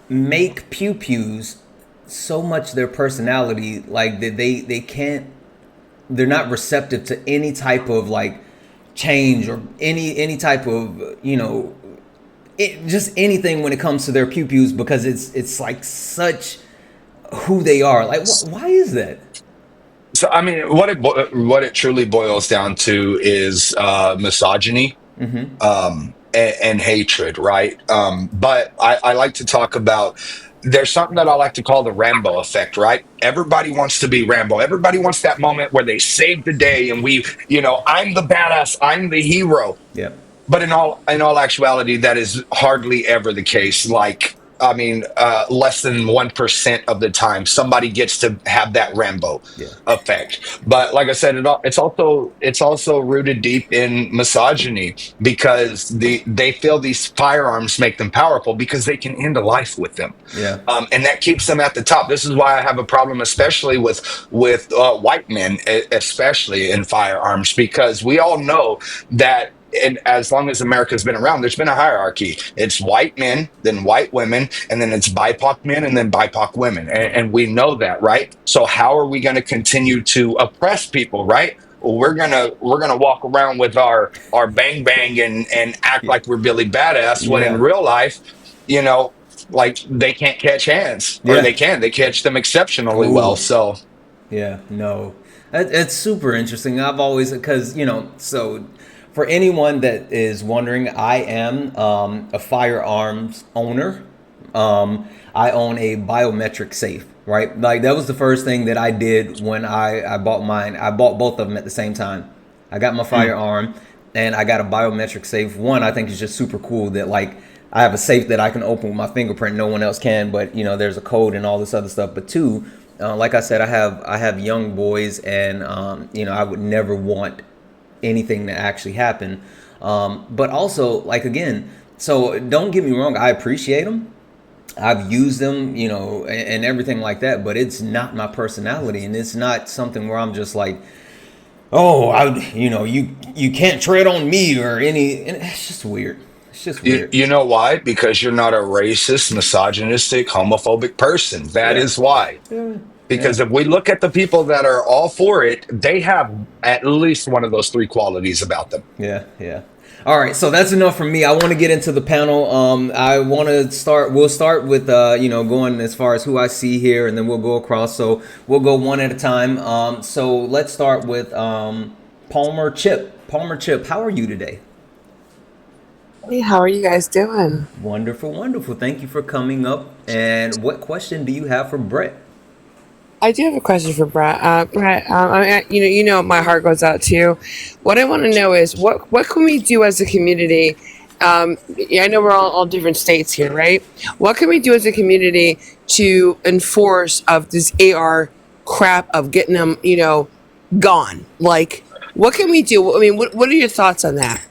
make pew pews so much their personality, like that they can't, they're not receptive to any type of like change or any type of just anything when it comes to their pew pews, because it's like such who they are. Like why is that? So I mean, what it truly boils down to is misogyny, Mm-hmm. and hatred, right? But I like to talk about. There's something that I like to call the Rambo effect, right? Everybody wants to be Rambo. Everybody wants that moment where they save the day, and I'm the badass, I'm the hero. Yep. But in all actuality, that is hardly ever the case. Like, I mean, less than 1% of the time, somebody gets to have that Rambo Yeah. effect. But like I said, it's also rooted deep in misogyny, because they feel these firearms make them powerful because they can end a life with them, Yeah. and that keeps them at the top. This is why I have a problem, especially with white men, especially in firearms, because we all know that. And as long as America's been around, there's been a hierarchy. It's white men, then white women, and then it's BIPOC men, and then BIPOC women. And we know that, right? So how are we going to continue to oppress people, right? Well, we're gonna walk around with our bang bang and act Yeah. like we're Billy Badass, when in Yeah. real life, you know, like they can't catch hands, or Yeah. they catch them exceptionally well. Ooh. So Yeah, no, it's super interesting. I've always, because so for anyone that is wondering, I am a firearms owner. I own a biometric safe, right? Like that was the first thing that I did when I bought mine. I bought both of them at the same time. I got my mm, firearm and I got a biometric safe. One, I think is just super cool that like I have a safe that I can open with my fingerprint. No one else can, but there's a code and all this other stuff. But two, like I said, I have young boys, and I would never want anything to actually happen. But also, like again, so don't get me wrong, I appreciate them. I've used them, and everything like that. But it's not my personality, and it's not something where I'm just like, oh, you can't tread on me or any. And it's just weird. It's just you, weird. you know why? Because you're not a racist, misogynistic, homophobic person. That Yeah. is why. Yeah. Yeah. Because if we look at the people that are all for it, they have at least one of those three qualities about them. Yeah, yeah. All right, so that's enough from me. I want to get into the panel. I want to start. We'll start with going as far as who I see here, and then we'll go across. So we'll go one at a time. So let's start with Palmer Chip. Palmer Chip, how are you today? Hey, how are you guys doing? Wonderful, wonderful. Thank you for coming up. And what question do you have for Brett? I do have a question for Brett. Brett, my heart goes out to you. What I want to know is what can we do as a community? Yeah, I know we're all different states here, right? What can we do as a community to enforce of this AR crap of getting them, gone? Like, what can we do? I mean, what are your thoughts on that?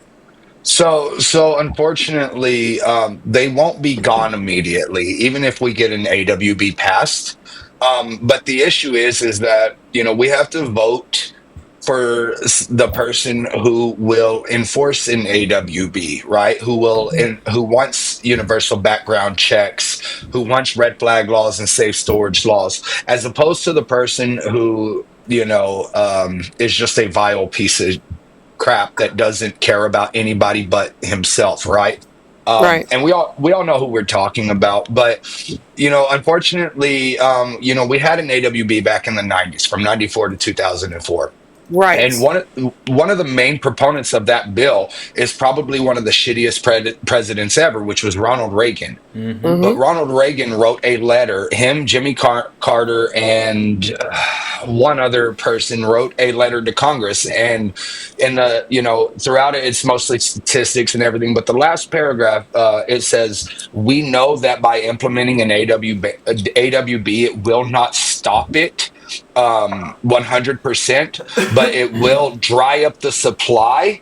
So unfortunately, they won't be gone immediately, even if we get an AWB passed. But the issue is that we have to vote for the person who will enforce an AWB, right? Who wants universal background checks, who wants red flag laws and safe storage laws, as opposed to the person who is just a vile piece of crap that doesn't care about anybody but himself, right? Right, And we all know who we're talking about, but unfortunately, we had an AWB back in the '90s from '94 to 2004. And right. one of the main proponents of that bill is probably one of the shittiest presidents ever, which was Ronald Reagan. But Mm-hmm. Ronald Reagan wrote a letter. Him, Jimmy Carter, and one other person wrote a letter to Congress. And in the throughout it, it's mostly statistics and everything. But the last paragraph, it says, "We know that by implementing an AWB, it will not stop it 100%, but it will dry up the supply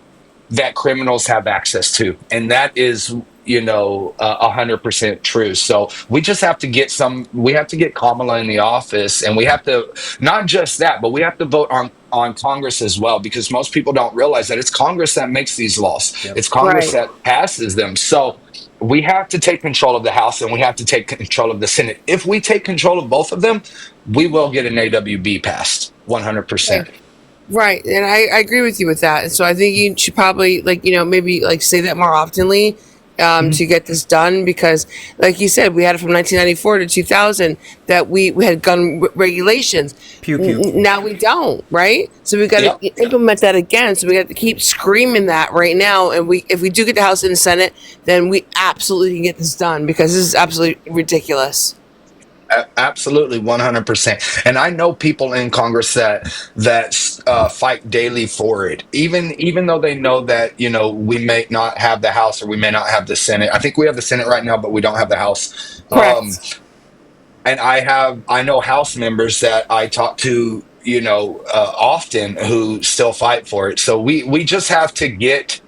that criminals have access to," and that is 100% true. So we just have to we have to get Kamala in the office, and we have to, not just that, but we have to vote on Congress as well, because most people don't realize that it's Congress that makes these laws. Yep. It's Congress Right. that passes them. So we have to take control of the House, and we have to take control of the Senate. If we take control of both of them, we will get an AWB passed 100%. Right, and I agree with you with that. And so I think you should probably maybe say that more oftenly Mhm. to get this done because, like you said, we had it from 1994 to 2000 that we had gun regulations. Pew pew. Now we don't, right? So we got Yep. to implement that again. So we got to keep screaming that right now. And if we do get the House and the Senate, then we absolutely can get this done because this is absolutely ridiculous. Absolutely, 100%. And I know people in Congress that fight daily for it, even though they know that we may not have the House or we may not have the Senate. I think we have the Senate right now, but we don't have the House. Correct. And I know House members that I talk to, often, who still fight for it. So we just have to get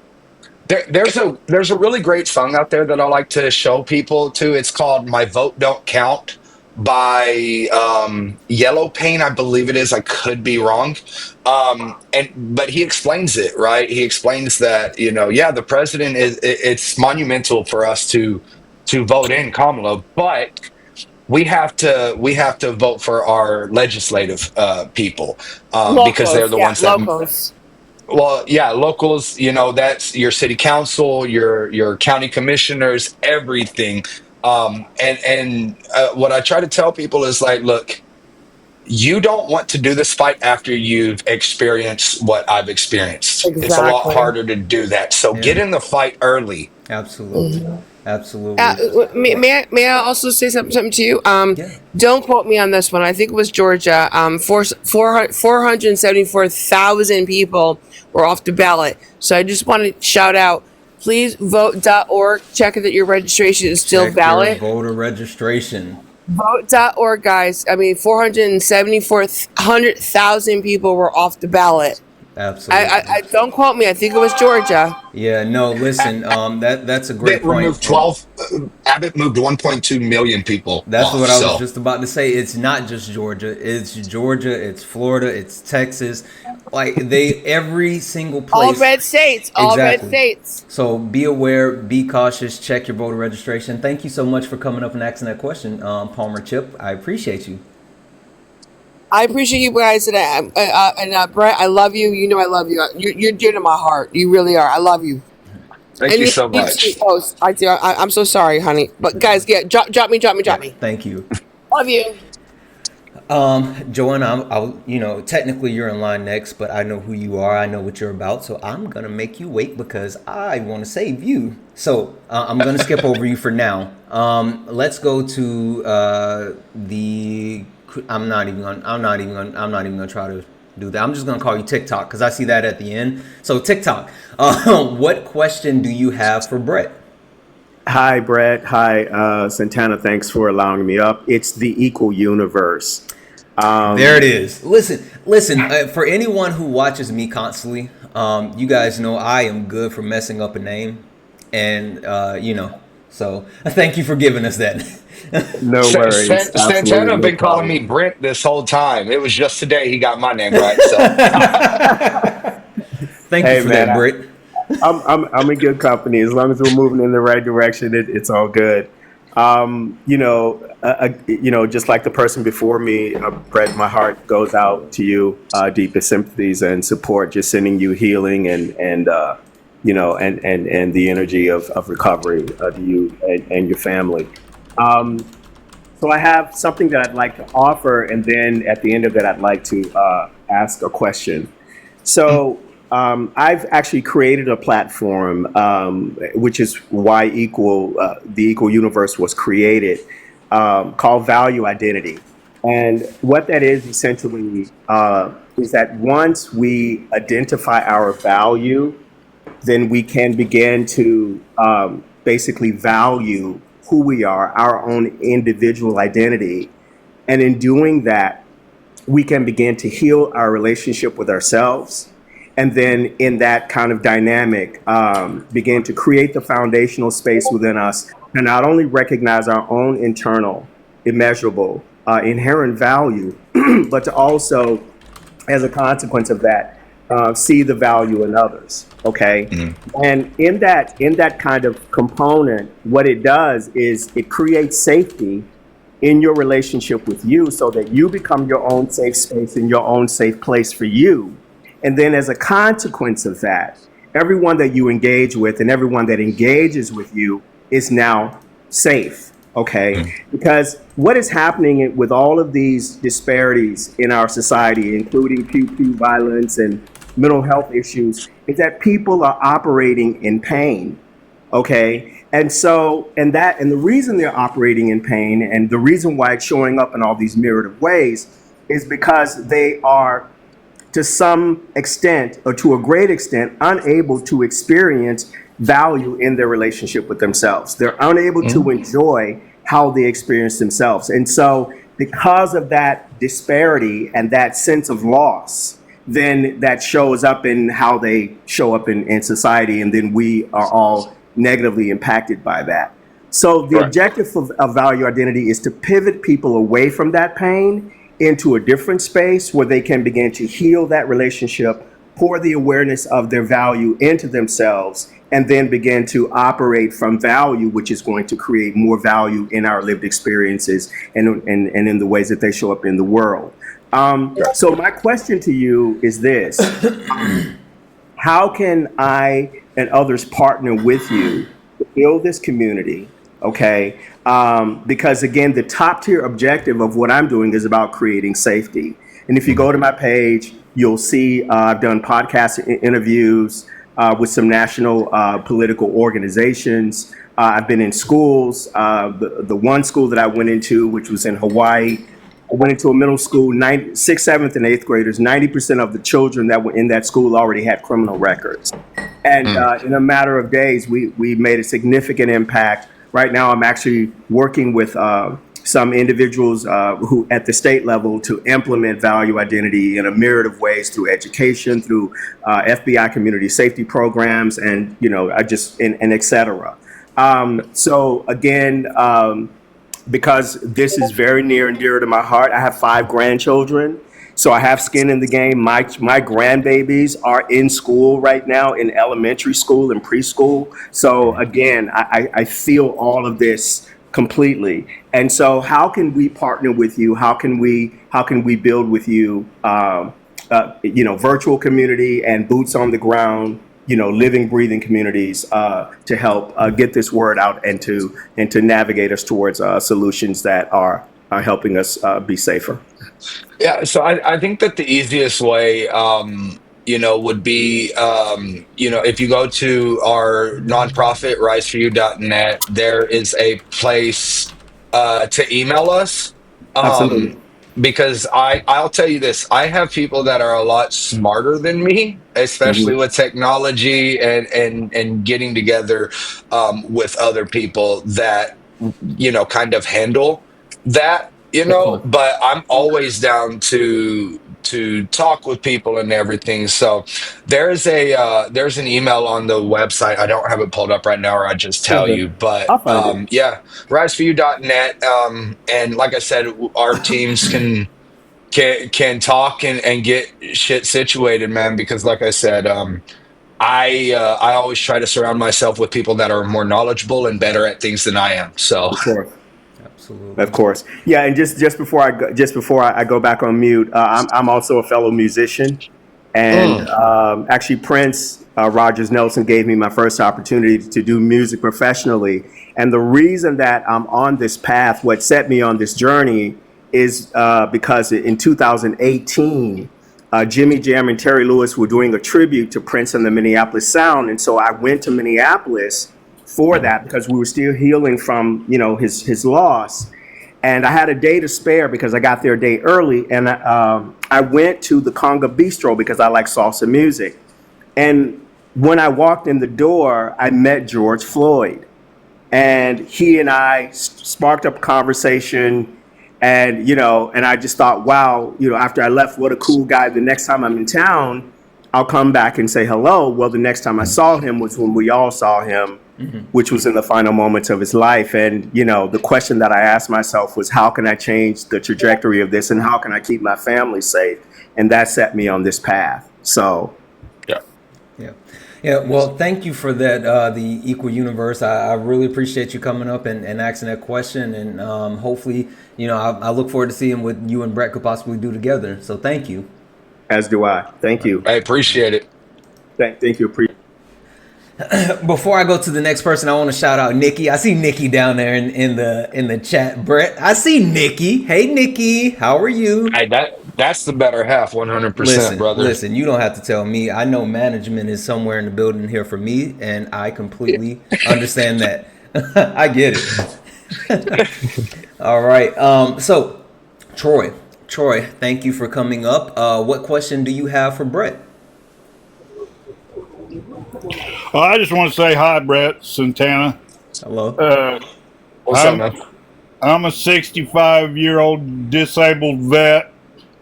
there's a really great song out there that I like to show people too. It's called "My Vote Don't Count" by Yellow Pain, I believe it is. I could be wrong. And but he explains it, right. He explains that yeah, the president it's monumental for us to vote in Kamala, but we have to vote for our legislative people, because they're Locals, the yeah, ones that. locals. Well, yeah, locals, that's your city council, your county commissioners, everything. And what I try to tell people is like, look, you don't want to do this fight after you've experienced what I've experienced. It's a lot Exactly. harder to do that. So Yeah. get in the fight early. Absolutely. Absolutely. May I also say something to you? Yeah. Don't quote me on this one. I think it was Georgia. 474,000 people were off the ballot. So I just want to shout out, please vote.org. Check that your registration is still Check your valid. voter registration. Vote.org, guys. I mean, 474,000 people were off the ballot. Absolutely. I don't quote me. I think it was Georgia. Yeah, no, listen, that's a great Abbott point. removed 12. Abbott moved 1.2 million people That's off. what I was So just about to say. It's not just Georgia. It's Georgia, it's Florida, it's Texas. Like every single All place. red states. All red Exactly. states. So be aware, be cautious, check your voter registration. Thank you so much for coming up and asking that question, Palmer Chip. I appreciate you. I appreciate you guys, and Brett, I love you. You know I love you. You're dear to my heart. You really are. I love you. thank And you you, so you too. much. Oh, I do. I'm so sorry, honey. But guys, yeah, drop me. Yeah, thank you. Love you. Joanna, technically you're in line next, but I know who you are. I know what you're about, so I'm gonna make you wait because I want to save you. So I'm gonna skip over you for now. Let's go to the. I'm not even gonna try to do that. I'm just gonna call you TikTok because I see that at the end. So TikTok, what question do you have for Brett? Hi, Brett. Hi, Santana. Thanks for allowing me up. It's the equal universe. There it is. Listen. For anyone who watches me constantly, you guys know I am good for messing up a name, and so thank you for giving us that. No worries. Absolutely Santana no been calling me problem. Brent this whole time. It was just today he got my name right. So Thank you Hey, for man, that, Britt. I'm in good company. As long as we're moving in the right direction, it's all good. Just like the person before me, Brett, my heart goes out to you, deepest sympathies and support. Just sending you healing and the energy of recovery to you and your family. Um, so I have something that I'd like to offer, and then at the end of it, I'd like to ask a question. So I've actually created a platform, which is why the Equal Universe was created, called Value Identity. And what that is essentially is that once we identify our value, then we can begin to basically value who we are, our own individual identity. And in doing that, we can begin to heal our relationship with ourselves. And then in that kind of dynamic, begin to create the foundational space within us and not only recognize our own internal, immeasurable, inherent value, but to also, as a consequence of that, see the value in others. Okay, and in that kind of component, what it does is it creates safety in your relationship with you, so that you become your own safe space and your own safe place for you. And then, as a consequence of that, everyone that you engage with and everyone that engages with you is now safe. Okay, because what is happening with all of these disparities in our society, including pew pew violence and mental health issues, is that people are operating in pain. Okay, and the reason they're operating in pain, and the reason why it's showing up in all these myriad of ways, is because they are, to some extent or to a great extent, unable to experience value in their relationship with themselves. They're unable to enjoy how they experience themselves. And so, because of that disparity and that sense of loss, then that shows up in how they show up in society. And then we are all negatively impacted by that. So, the correct. objective of value identity is to pivot people away from that pain into a different space where they can begin to heal that relationship, pour the awareness of their value into themselves, and then begin to operate from value, which is going to create more value in our lived experiences and in the ways that they show up in the world. So my question to you is this: how can I and others partner with you to build this community? Okay. Because again, the top tier objective of what I'm doing is about creating safety. And if you go to my page, you'll see I've done podcast interviews with some national political organizations. I've been in schools. The one school that I went into, which was in Hawaii, I went into a middle school, sixth, seventh, and eighth graders. 90% of the children that were in that school already had criminal records. And in a matter of days, we made a significant impact. Right now, I'm actually working with some individuals who at the state level to implement value identity in a myriad of ways, through education, through FBI community safety programs, and and et cetera. So again, because this is very near and dear to my heart, I have 5 grandchildren. So I have skin in the game. My grandbabies are in school right now, in elementary school and preschool. So again, I feel all of this completely. And so, how can we partner with you? How can we build with you? Virtual community and boots on the ground. Living, breathing communities to help get this word out and to navigate us towards solutions that are helping us be safer. Yeah, so I think that the easiest way, would be, if you go to our nonprofit, riseforyou.net, there is a place to email us. Absolutely. Because I'll tell you this, I have people that are a lot smarter than me, especially Hmm. with technology and getting together with other people that kind of handle that, Of course. but I'm always down to talk with people and everything. So there's an email on the website. I don't have it pulled up right now, or I just tell Okay. you. But I'll find it. yeah, riseforyou.net. And like I said, our teams can talk and get shit situated, man. Because like I said, I always try to surround myself with people that are more knowledgeable and better at things than I am. So Of course. Of Absolutely. course. Yeah, and just before I go back on mute, I'm also a fellow musician, and Mm, actually Prince Rogers Nelson gave me my first opportunity to do music professionally. And the reason that I'm on this path, what set me on this journey, is because in 2018, Jimmy Jam and Terry Lewis were doing a tribute to Prince and the Minneapolis Sound, and so I went to Minneapolis for that because we were still healing from his loss, and I had a day to spare because I got there a day early, and I went to the Conga Bistro because I like salsa music, and when I walked in the door, I met George Floyd, and he and I sparked up a conversation. And and I just thought, wow, after I left, what a cool guy. The next time I'm in town, I'll come back and say hello. Well, the next time I saw him was when we all saw him, which was in the final moments of his life. And the question that I asked myself was, how can I change the trajectory of this, and how can I keep my family safe? And that set me on this path. So yeah. Yeah. Yeah. Well, thank you for that, the Equal Universe. I really appreciate you coming up and asking that question. And hopefully, I look forward to seeing what you and Brett could possibly do together. So thank you. as do I. Thank you. I appreciate it. Thank you. Appreciate. Before I go to the next person, I want to shout out Nikki. I see Nikki down there in the chat. Brett, I see Nikki. Hey, Nikki, how are you? Hey, that's the better half, 100%, Listen, brother. listen, you don't have to tell me. I know management is somewhere in the building here for me, and I completely understand that. I get it. All right. So, Troy, thank you for coming up. What question do you have for Brett? Well, I just want to say hi, Brett Santana. Hello. Uh, What's up, I'm man? I'm a 65-year-old disabled vet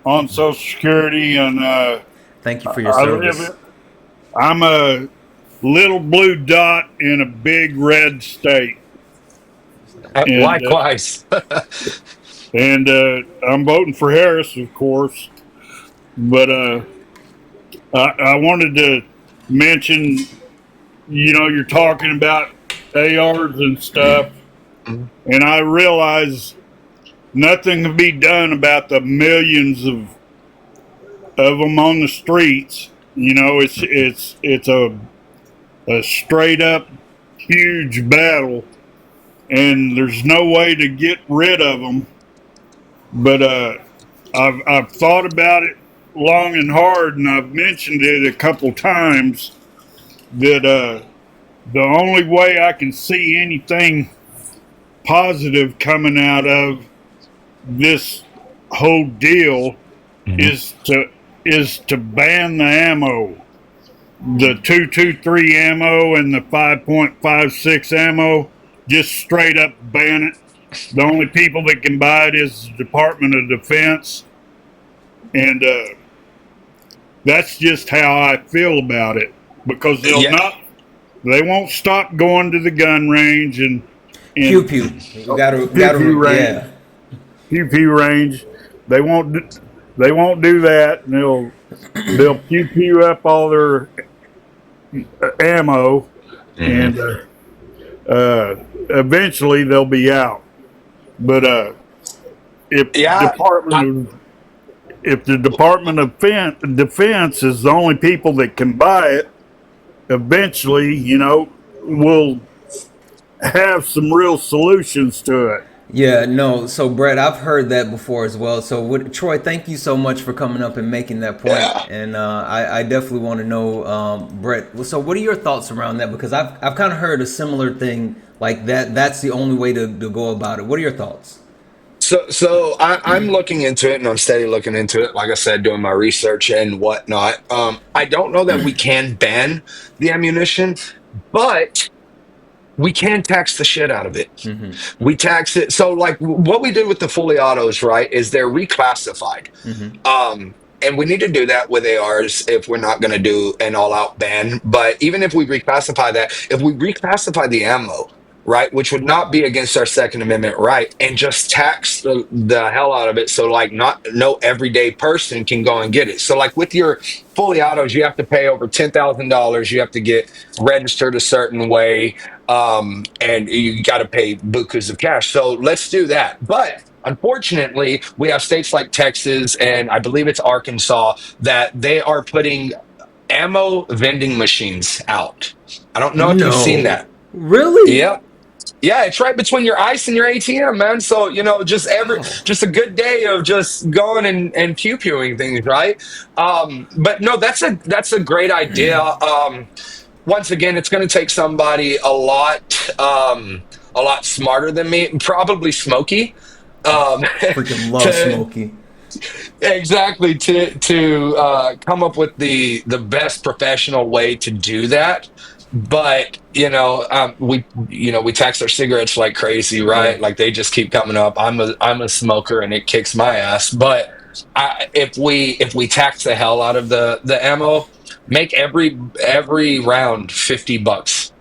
on Social Security, and Thank you for your I service. live. I'm a little blue dot in a big red state, and Likewise. I'm voting for Harris, of course. But I wanted to mention, you're talking about ARs and stuff, and I realize nothing can be done about the millions of them on the streets. It's a straight up huge battle, and there's no way to get rid of them. But I've thought about it long and hard, and I've mentioned it a couple times that the only way I can see anything positive coming out of this whole deal is to ban the ammo, the 223 ammo and the 5.56 ammo. Just straight up ban it. The only people that can buy it is the Department of Defense, and that's just how I feel about it, because Yeah. they won't stop going to the gun range and Pew pew. You gotta, pew range. yeah. Pew range. They won't do that. And they'll pew up all their ammo, and eventually they'll be out. But if Yeah. if the Department of Defense is the only people that can buy it, eventually, we'll have some real solutions to it. Yeah, no. So, Brett, I've heard that before as well. So, Troy, thank you so much for coming up and making that point. Yeah. And I definitely want to know, Brett. So, what are your thoughts around that? Because I've kind of heard a similar thing like that. That's the only way to go about it. What are your thoughts? I'm looking into it, and I'm steady looking into it. Like I said, doing my research and whatnot. I don't know that we can ban the ammunition, but we can tax the shit out of it. Mm-hmm. We tax it. So, like what we did with the fully autos, right? Is they're reclassified. Mm-hmm. And we need to do that with ARs if we're not going to do an all-out ban. But even if we reclassify that, if we reclassify the ammo, right, which would not be against our Second Amendment right, and just tax the hell out of it, so like not no everyday person can go and get it. So like with your fully autos, you have to pay over $10,000. You have to get registered a certain way, and you got to pay bukus of cash. So let's do that. But unfortunately, we have states like Texas and I believe it's Arkansas that they are putting ammo vending machines out. I don't know if you've seen No, that. really? Yep. Yeah, it's right between your ice and your ATM, man. So, Wow. just a good day of just going and pew pewing things, right? But no, that's a great idea. Once again, it's going to take somebody a lot smarter than me, probably Smokey, um, Freaking love to Smokey. exactly to come up with the best professional way to do that. But we tax our cigarettes like crazy, Yeah. right? Like they just keep coming up. I'm a smoker and it kicks my ass. But if we tax the hell out of the ammo, make every round $50,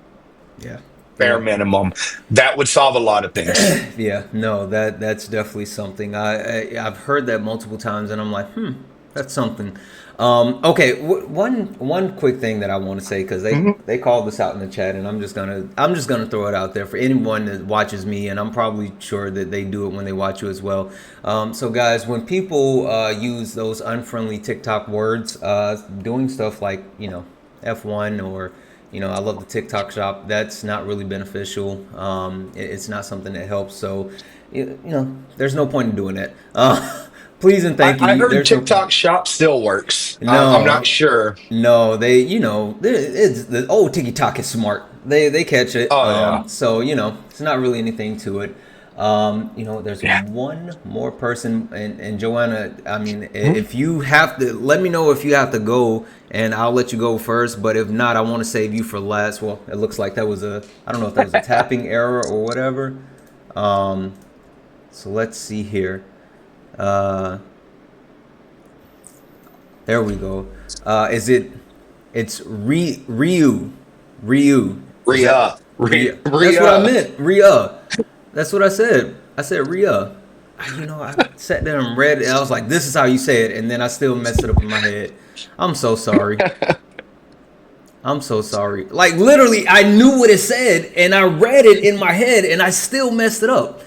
Yeah. bare Yeah. minimum. That would solve a lot of things. Yeah, no, that's definitely something. I've heard that multiple times, and I'm like, that's something. Okay, one quick thing that I want to say because Mhm. they called this out in the chat, and I'm just gonna throw it out there for anyone that watches me, and I'm probably sure that they do it when they watch you as well. So guys, when people use those unfriendly TikTok words, doing stuff like F1 or I love the TikTok shop. That's not really beneficial. It's not something that helps. So, there's no point in doing that. Please and thank I you. heard There's no TikTok point. Shop still works. I'm not No, sure. no, it's the old TikTok is smart. They catch it. Oh yeah, So it's not really anything to it. There's yeah. one more person, and Joanna. I mean, Hmm? if you have to, let me know if you have to go, and I'll let you go first. But if not, I want to save you for last. Well, it looks like that was I don't know if that was a tapping error or whatever. Um, so let's see here. Uh, there we go. Is it? It's Ryu. Ryu. Is that Ria, Rhea? That's what I Ria. meant. Rhea. That's what I said. I said Rhea. I sat there and read it. And I was like, "This is how you say it," and then I still messed it up in my head. I'm so sorry. I'm so sorry. Like literally, I knew what it said, and I read it in my head, and I still messed it up.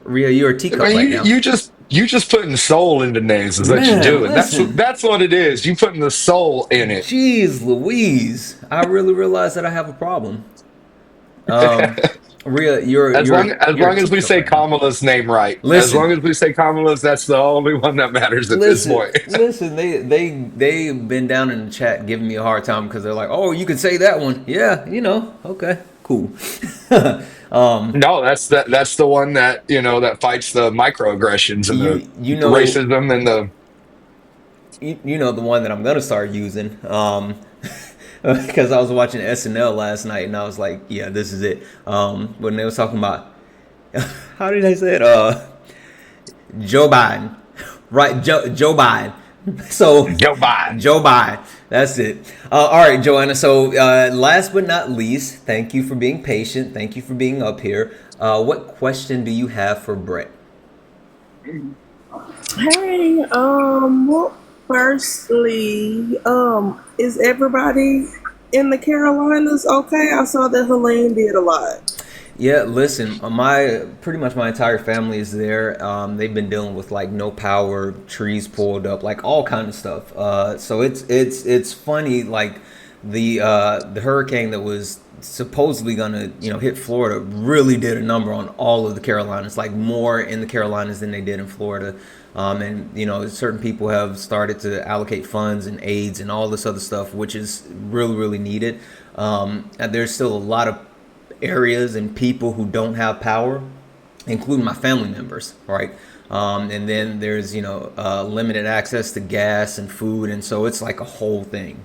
Rhea, you're a teacup Man, right you now. you just you just putting soul into names is what you're Man, doing. listen. That's what it is. You putting the soul in it. Jeez Louise. I really realized that I have a problem. Um, Rhea, you're As you're long as you're a long as we teacup say right now. Kamala's name right. As long Listen, as we say Kamala's, that's the only one that matters at this listen, point. listen. They've been down in the chat giving me a hard time because they're like, "Oh, you can say that one." Yeah, okay, cool. um, No, that's the one that fights the microaggressions and the you you know racism and the you know the one that I'm gonna start using. Because I was watching SNL last night and I was like, "Yeah, this is it." When they was talking about how did I say it? Joe Biden, right? Joe Biden. So Joe Biden. Joe Biden. That's it. All right, Joanna. So last but not least, thank you for being patient. Thank you for being up here. What question do you have for Brett? Hey, well, firstly, is everybody in the Carolinas okay? I saw that Helene did a lot. Yeah, listen, my pretty much my entire family is there. They've been dealing with like no power, trees pulled up, like all kind of stuff. So it's funny, like the hurricane that was supposedly gonna hit Florida really did a number on all of the Carolinas, like more in the Carolinas than they did in Florida. And certain people have started to allocate funds and aids and all this other stuff, which is really really needed. And there's still a lot of areas and people who don't have power, including my family members, right? And then there's limited access to gas and food, and so it's like a whole thing.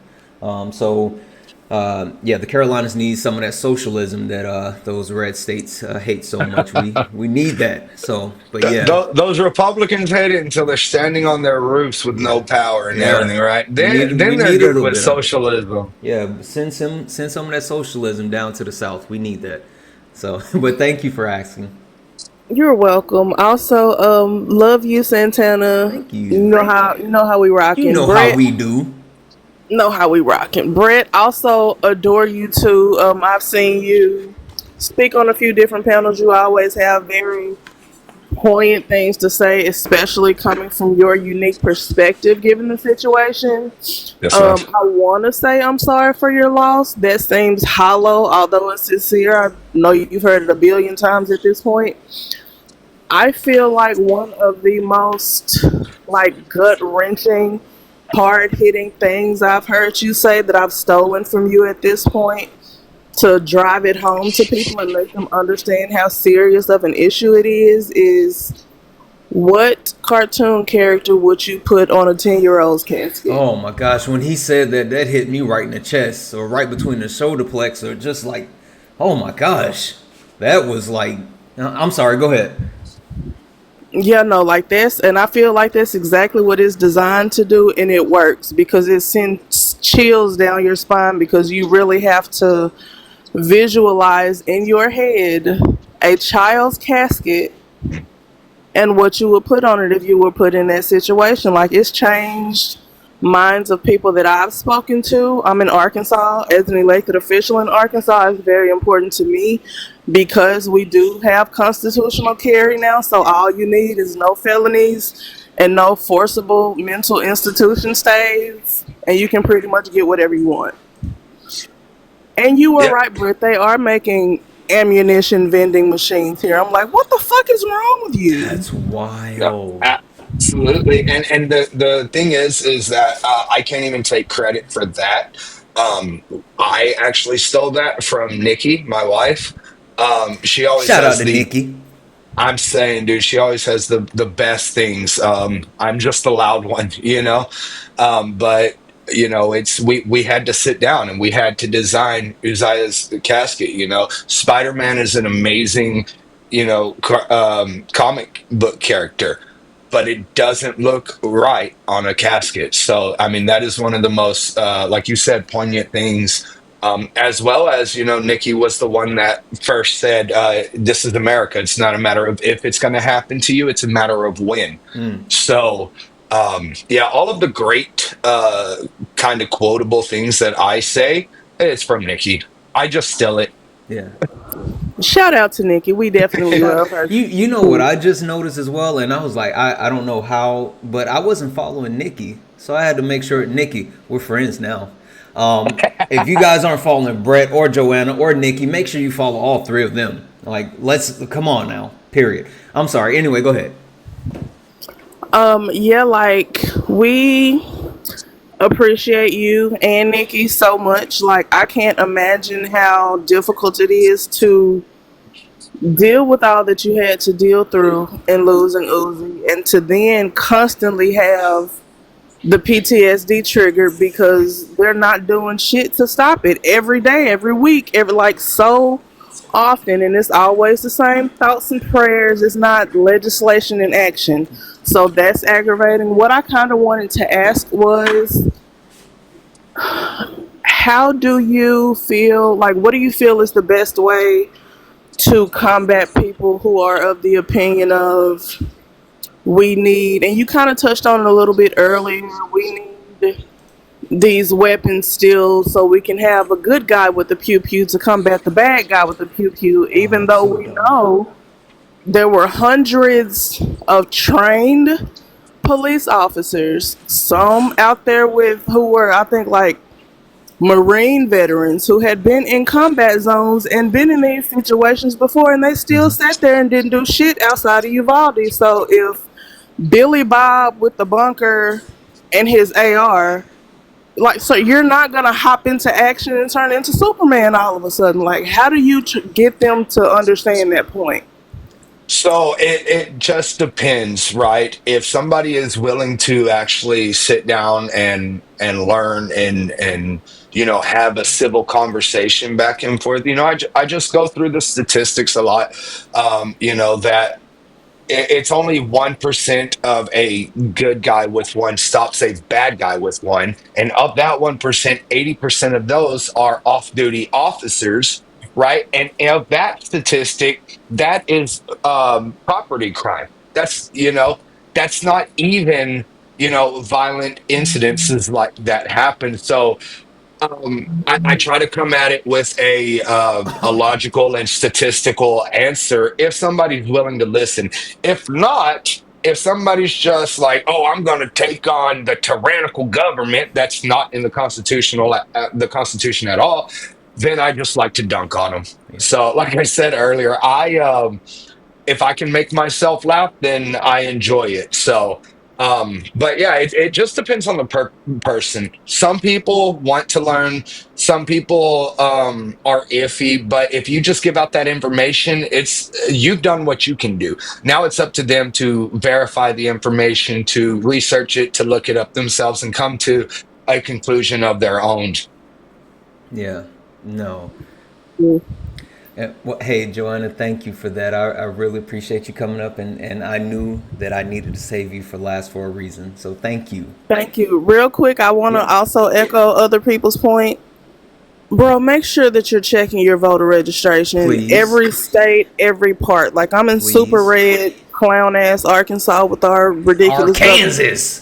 Yeah, the Carolinas need some of that socialism that those red states hate so much. We need that. So, but yeah, Those Republicans hate it until they're standing on their roofs with no power and yeah, everything, right? we need Then we they're need a good little with bit of it. socialism. Yeah, send some of that socialism down to the South. We need that. So, but thank you for asking. You're welcome. Also, love you, Santana. Thank you. You know how we You rocking. know how Brett, we do. know how we rocking. Brett, also adore you too. I've seen you speak on a few different panels. You always have very poignant things to say, especially coming from your unique perspective, given the situation. Yes, ma'am. I want to say I'm sorry for your loss. That seems hollow, although it's sincere. I know you've heard it a billion times at this point. I feel like one of the most like gut wrenching, hard hitting things I've heard you say that I've stolen from you at this point to drive it home to people and make them understand how serious of an issue it is what cartoon character would you put on a 10-year-old's casket? Oh my gosh, when he said that, that hit me right in the chest or right between the shoulder plex or just like, oh my gosh, that was like, I'm sorry, go ahead. Yeah, no, like this, and I feel like that's exactly what it's designed to do, and it works because it sends chills down your spine because you really have to visualize in your head a child's casket and what you would put on it if you were put in that situation. Like, it's changed minds of people that I've spoken to. I'm in Arkansas. As an elected official in Arkansas, it's very important to me because we do have constitutional carry now. So all you need is no felonies and no forcible mental institution stays, and you can pretty much get whatever you want. And you were Yeah. right, Britt. They are making ammunition vending machines here. I'm like, what the fuck is wrong with you? That's Yeah, wild. absolutely. And the thing is that I can't even take credit for that. Um, I actually stole that from Nikki, my wife. She always Shout out has to the Nikki. I'm saying, dude, she always has the best things. I'm just the loud one, you know. But it's we had to sit down and we had to design Uzziah's casket. Spider-Man is an amazing, comic book character, but it doesn't look right on a casket. So, I mean, that is one of the most, like you said, poignant things. As well as, Nikki was the one that first said, "This is America. It's not a matter of if it's going to happen to you; it's a matter of when." Mm, So, yeah, all of the great kind of quotable things that I say, it's from Nikki. I just steal it. yeah. Shout out to Nikki. We definitely love her. You know what I just noticed as well, and I was like, I don't know how, but I wasn't following Nikki, so I had to make sure. Nikki, we're friends now. If you guys aren't following Brett or Joanna or Nikki, make sure you follow all three of them. Like, let's come on now. Period. I'm sorry. Anyway, go ahead. Yeah, like we appreciate you and Nikki so much. Like, I can't imagine how difficult it is to deal with all that you had to deal through in losing Uzi, and to then constantly have the PTSD triggered because they're not doing shit to stop it every day, every week, every like so often, and it's always the same thoughts and prayers. It's not legislation in action. So that's aggravating. What I kind of wanted to ask was, how do you feel, like, what do you feel is the best way to combat people who are of the opinion of we need, and you kind of touched on it a little bit earlier, we need these weapons still so we can have a good guy with the pew pew to combat the bad guy with the pew pew, Oh, even that's though so we dumb. know there were hundreds of trained police officers, some out there with who were, I think, like Marine veterans who had been in combat zones and been in these situations before, and they still sat there and didn't do shit outside of Uvalde. So if Billy Bob with the bunker and his AR, like, so you're not gonna hop into action and turn into Superman all of a sudden. Like, how do you get them to understand that point? So it just depends, right? If somebody is willing to actually sit down and learn and have a civil conversation back and forth, I just go through the statistics a lot, that it's only 1% of a good guy with one stops a bad guy with one. And of that 1%, 80% of those are off duty officers, right? And of that statistic, that is property crime. That's not even, violent incidences like that happen. So I try to come at it with a logical and statistical answer if somebody's willing to listen. If not, if somebody's just like, "Oh, I'm going to take on the tyrannical government," that's not in the Constitution at all. Then I just like to dunk on them. So, like I said earlier, if I can make myself laugh, then I enjoy it. So, but yeah, it just depends on the person. Some people want to learn, some people are iffy, but if you just give out that information, you've done what you can do. Now it's up to them to verify the information, to research it, to look it up themselves, and come to a conclusion of their own. Yeah. No. Mm. Well, hey, Joanna, thank you for that. I really appreciate you coming up, and I knew that I needed to save you for last for a reason. So thank you. Thank you. Real quick, I want to also echo other people's point. Bro, make sure that you're checking your voter registration. Please. Every state, every part. Like, I'm in Please. super red, clown ass Arkansas with our ridiculous Kansas.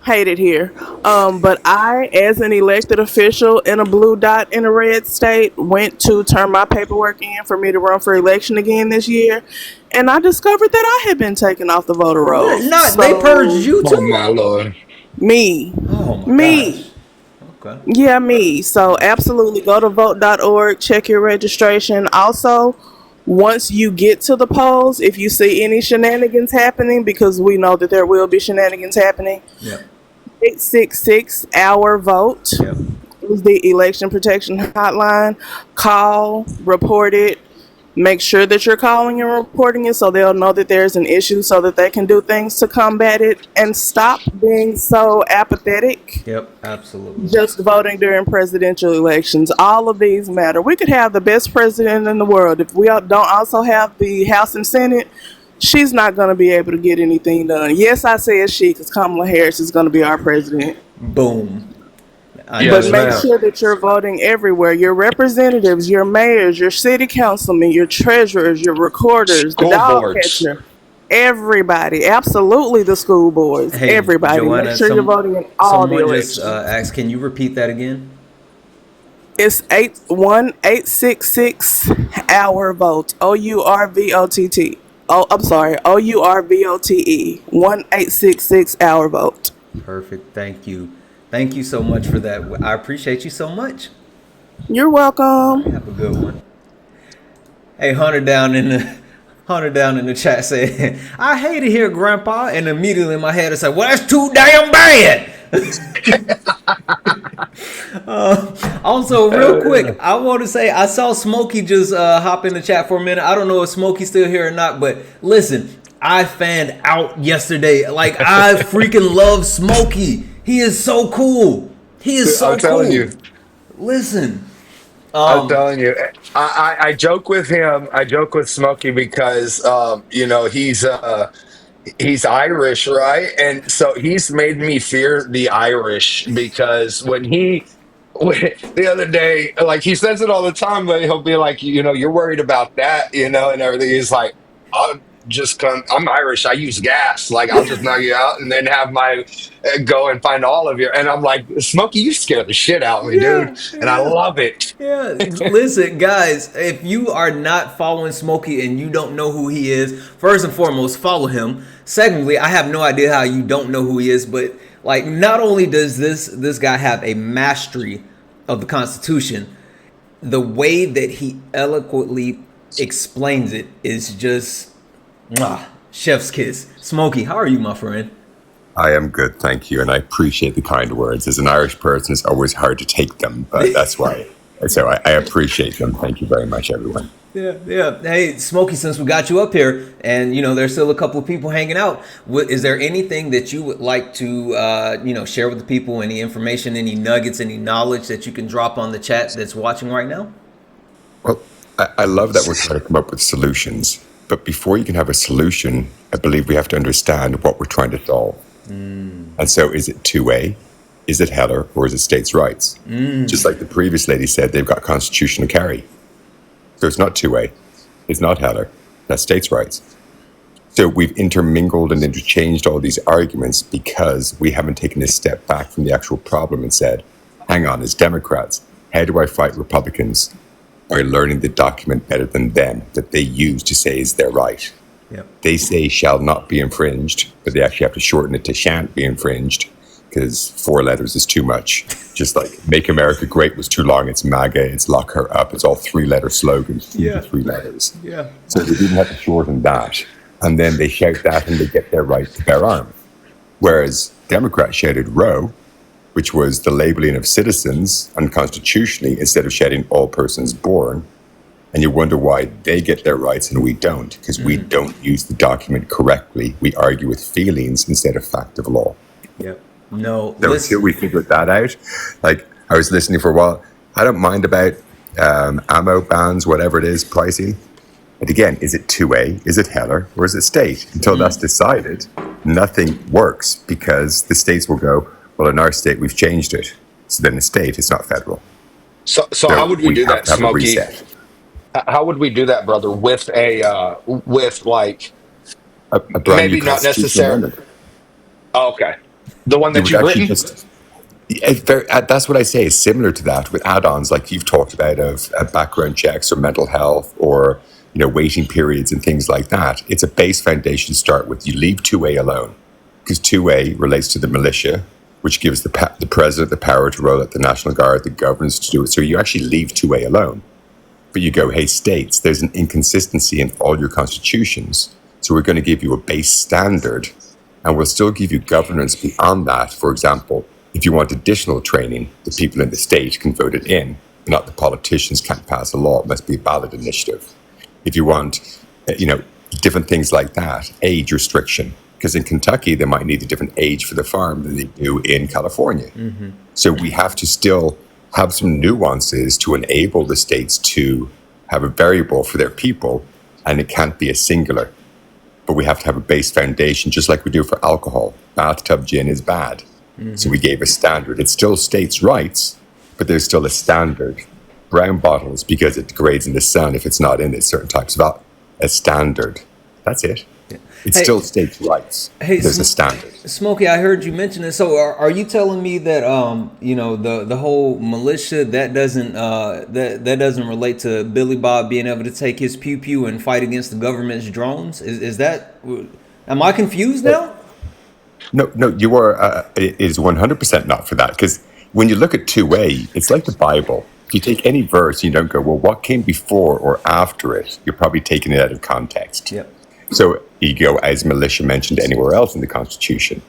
Hate it here. But I, as an elected official in a blue dot in a red state, went to turn my paperwork in for me to run for election again this year. And I discovered that I had been taken off the voter rolls. They purged you Oh too. my Lord. Me. Oh my Me. gosh. Okay. Yeah, me. So absolutely go to vote.org, check your registration. Also, once you get to the polls, if you see any shenanigans happening, because we know that there will be shenanigans happening, Yep. 866 our vote Yep. is the election protection hotline. Call, report it. Make sure that you're calling and reporting it so they'll know that there's an issue so that they can do things to combat it, and stop being so apathetic. Yep. Absolutely. Just voting during presidential elections. All of these matter. We could have the best president in the world. If we don't also have the House and Senate, she's not going to be able to get anything done. Yes, I said she, because Kamala Harris is going to be our president. Boom. Yes, But make ma'am. sure that you're voting everywhere. Your representatives, your mayors, your city councilmen, your treasurers, your recorders, the School dog boards. catcher. Everybody. Absolutely the school boards. Hey, Everybody. Joanna, Make sure you're voting in all the someone elections. just asked, can you repeat that again? It's 81866 our vote. OURVOTT. Oh, I'm sorry. OURVOTE. 1866 our vote. Perfect. Thank you. Thank you so much for that. I appreciate you so much. You're welcome. Have a good one. Hey, Hunter down in the chat said, I hate to hear Grandpa, and immediately in my head I said, well, that's too damn bad. Also, real quick, I want to say I saw Smokey just hop in the chat for a minute. I don't know if Smokey's still here or not, but listen, I fanned out yesterday. Like, I freaking love Smokey. He is so cool. He is so I'm telling cool. you. Listen. I'm telling you, I joke with him. I joke with Smokey because he's Irish, right? And so he's made me fear the Irish because the other day, like he says it all the time, but he'll be like, you're worried about that, and everything. He's like, I'm Irish. I use gas. Like, I'll just knock you out and then have my go and find all of you. And I'm like, Smokey, you scare the shit out of me, dude. And I love it. Yeah, listen, guys, if you are not following Smokey and you don't know who he is, first and foremost, follow him. Secondly, I have no idea how you don't know who he is, but like, not only does this guy have a mastery of the Constitution, the way that he eloquently explains it is just chef's kiss. Smokey, how are you, my friend? I am good, thank you, and I appreciate the kind words. As an Irish person, it's always hard to take them, but that's why. So I appreciate them. Thank you very much, everyone. Yeah. Hey, Smokey, since we got you up here, and there's still a couple of people hanging out. Is there anything that you would like to, share with the people? Any information, any nuggets, any knowledge that you can drop on the chat that's watching right now? Well, I love that we're trying to come up with solutions, but before you can have a solution, I believe we have to understand what we're trying to solve. And so, is it 2A? Is it Heller, or is it states' rights? Just like the previous lady said, they've got constitutional carry. So it's not 2A, it's not Heller, that's states' rights. So we've intermingled and interchanged all these arguments because we haven't taken a step back from the actual problem and said, hang on, as Democrats, how do I fight Republicans by learning the document better than them that they use to say is their right? Yep. They say shall not be infringed, but they actually have to shorten it to shan't be infringed because 4 letters is too much. Just like Make America Great was too long. It's MAGA, it's Lock Her Up. It's all 3-letter slogans, 3 letters. Yeah. So they didn't have to shorten that. And then they shout that and they get their right to bear arms. Whereas Democrats shouted Roe, which was the labeling of citizens unconstitutionally instead of shouting all persons born. And you wonder why they get their rights and we don't, because we don't use the document correctly. We argue with feelings instead of fact of law. Yep. No. So until we figured that out, like I was listening for a while, I don't mind about ammo bans, whatever it is, pricing. But again, is it 2A, is it Heller, or is it state? Until that's decided, nothing works because the states will go, well, in our state, we've changed it. So then the state is not federal. So how would we do have that, to have a Smokey? reset. How would we do that, brother? With like A brand maybe new not constitutional necessarily. amendment. Oh, okay, the one You that would you've actually written. just that's what I say is similar to that with add-ons like you've talked about of background checks or mental health or waiting periods and things like that. It's a base foundation to start with. You leave 2A alone because 2A relates to the militia, which gives the president the power to roll out the National Guard, the governors to do it. So you actually leave 2A alone. But you go, hey, states, there's an inconsistency in all your constitutions. So we're going to give you a base standard and we'll still give you governance beyond that. For example, if you want additional training, the people in the state can vote it in, not the politicians can't pass a law. It must be a ballot initiative. If you want, different things like that, age restriction, because in Kentucky, they might need a different age for the farm than they do in California. So we have to still have some nuances to enable the states to have a variable for their people, and it can't be a singular. But we have to have a base foundation, just like we do for alcohol. Bathtub gin is bad. So we gave a standard. It's still states' rights, but there's still a standard. Brown bottles, because it degrades in the sun if it's not in it, certain types of a standard. That's it. It's still states' rights. There's a standard. Smokey, I heard you mention it. So are you telling me that the whole militia that doesn't relate to Billy Bob being able to take his pew pew and fight against the government's drones? Is that? Am I confused now? No, you are. It is 100% not for that, because when you look at 2A, it's like the Bible. If you take any verse, you don't go, well, what came before or after it? You're probably taking it out of context. Yep. So you go, as militia mentioned anywhere else in the Constitution,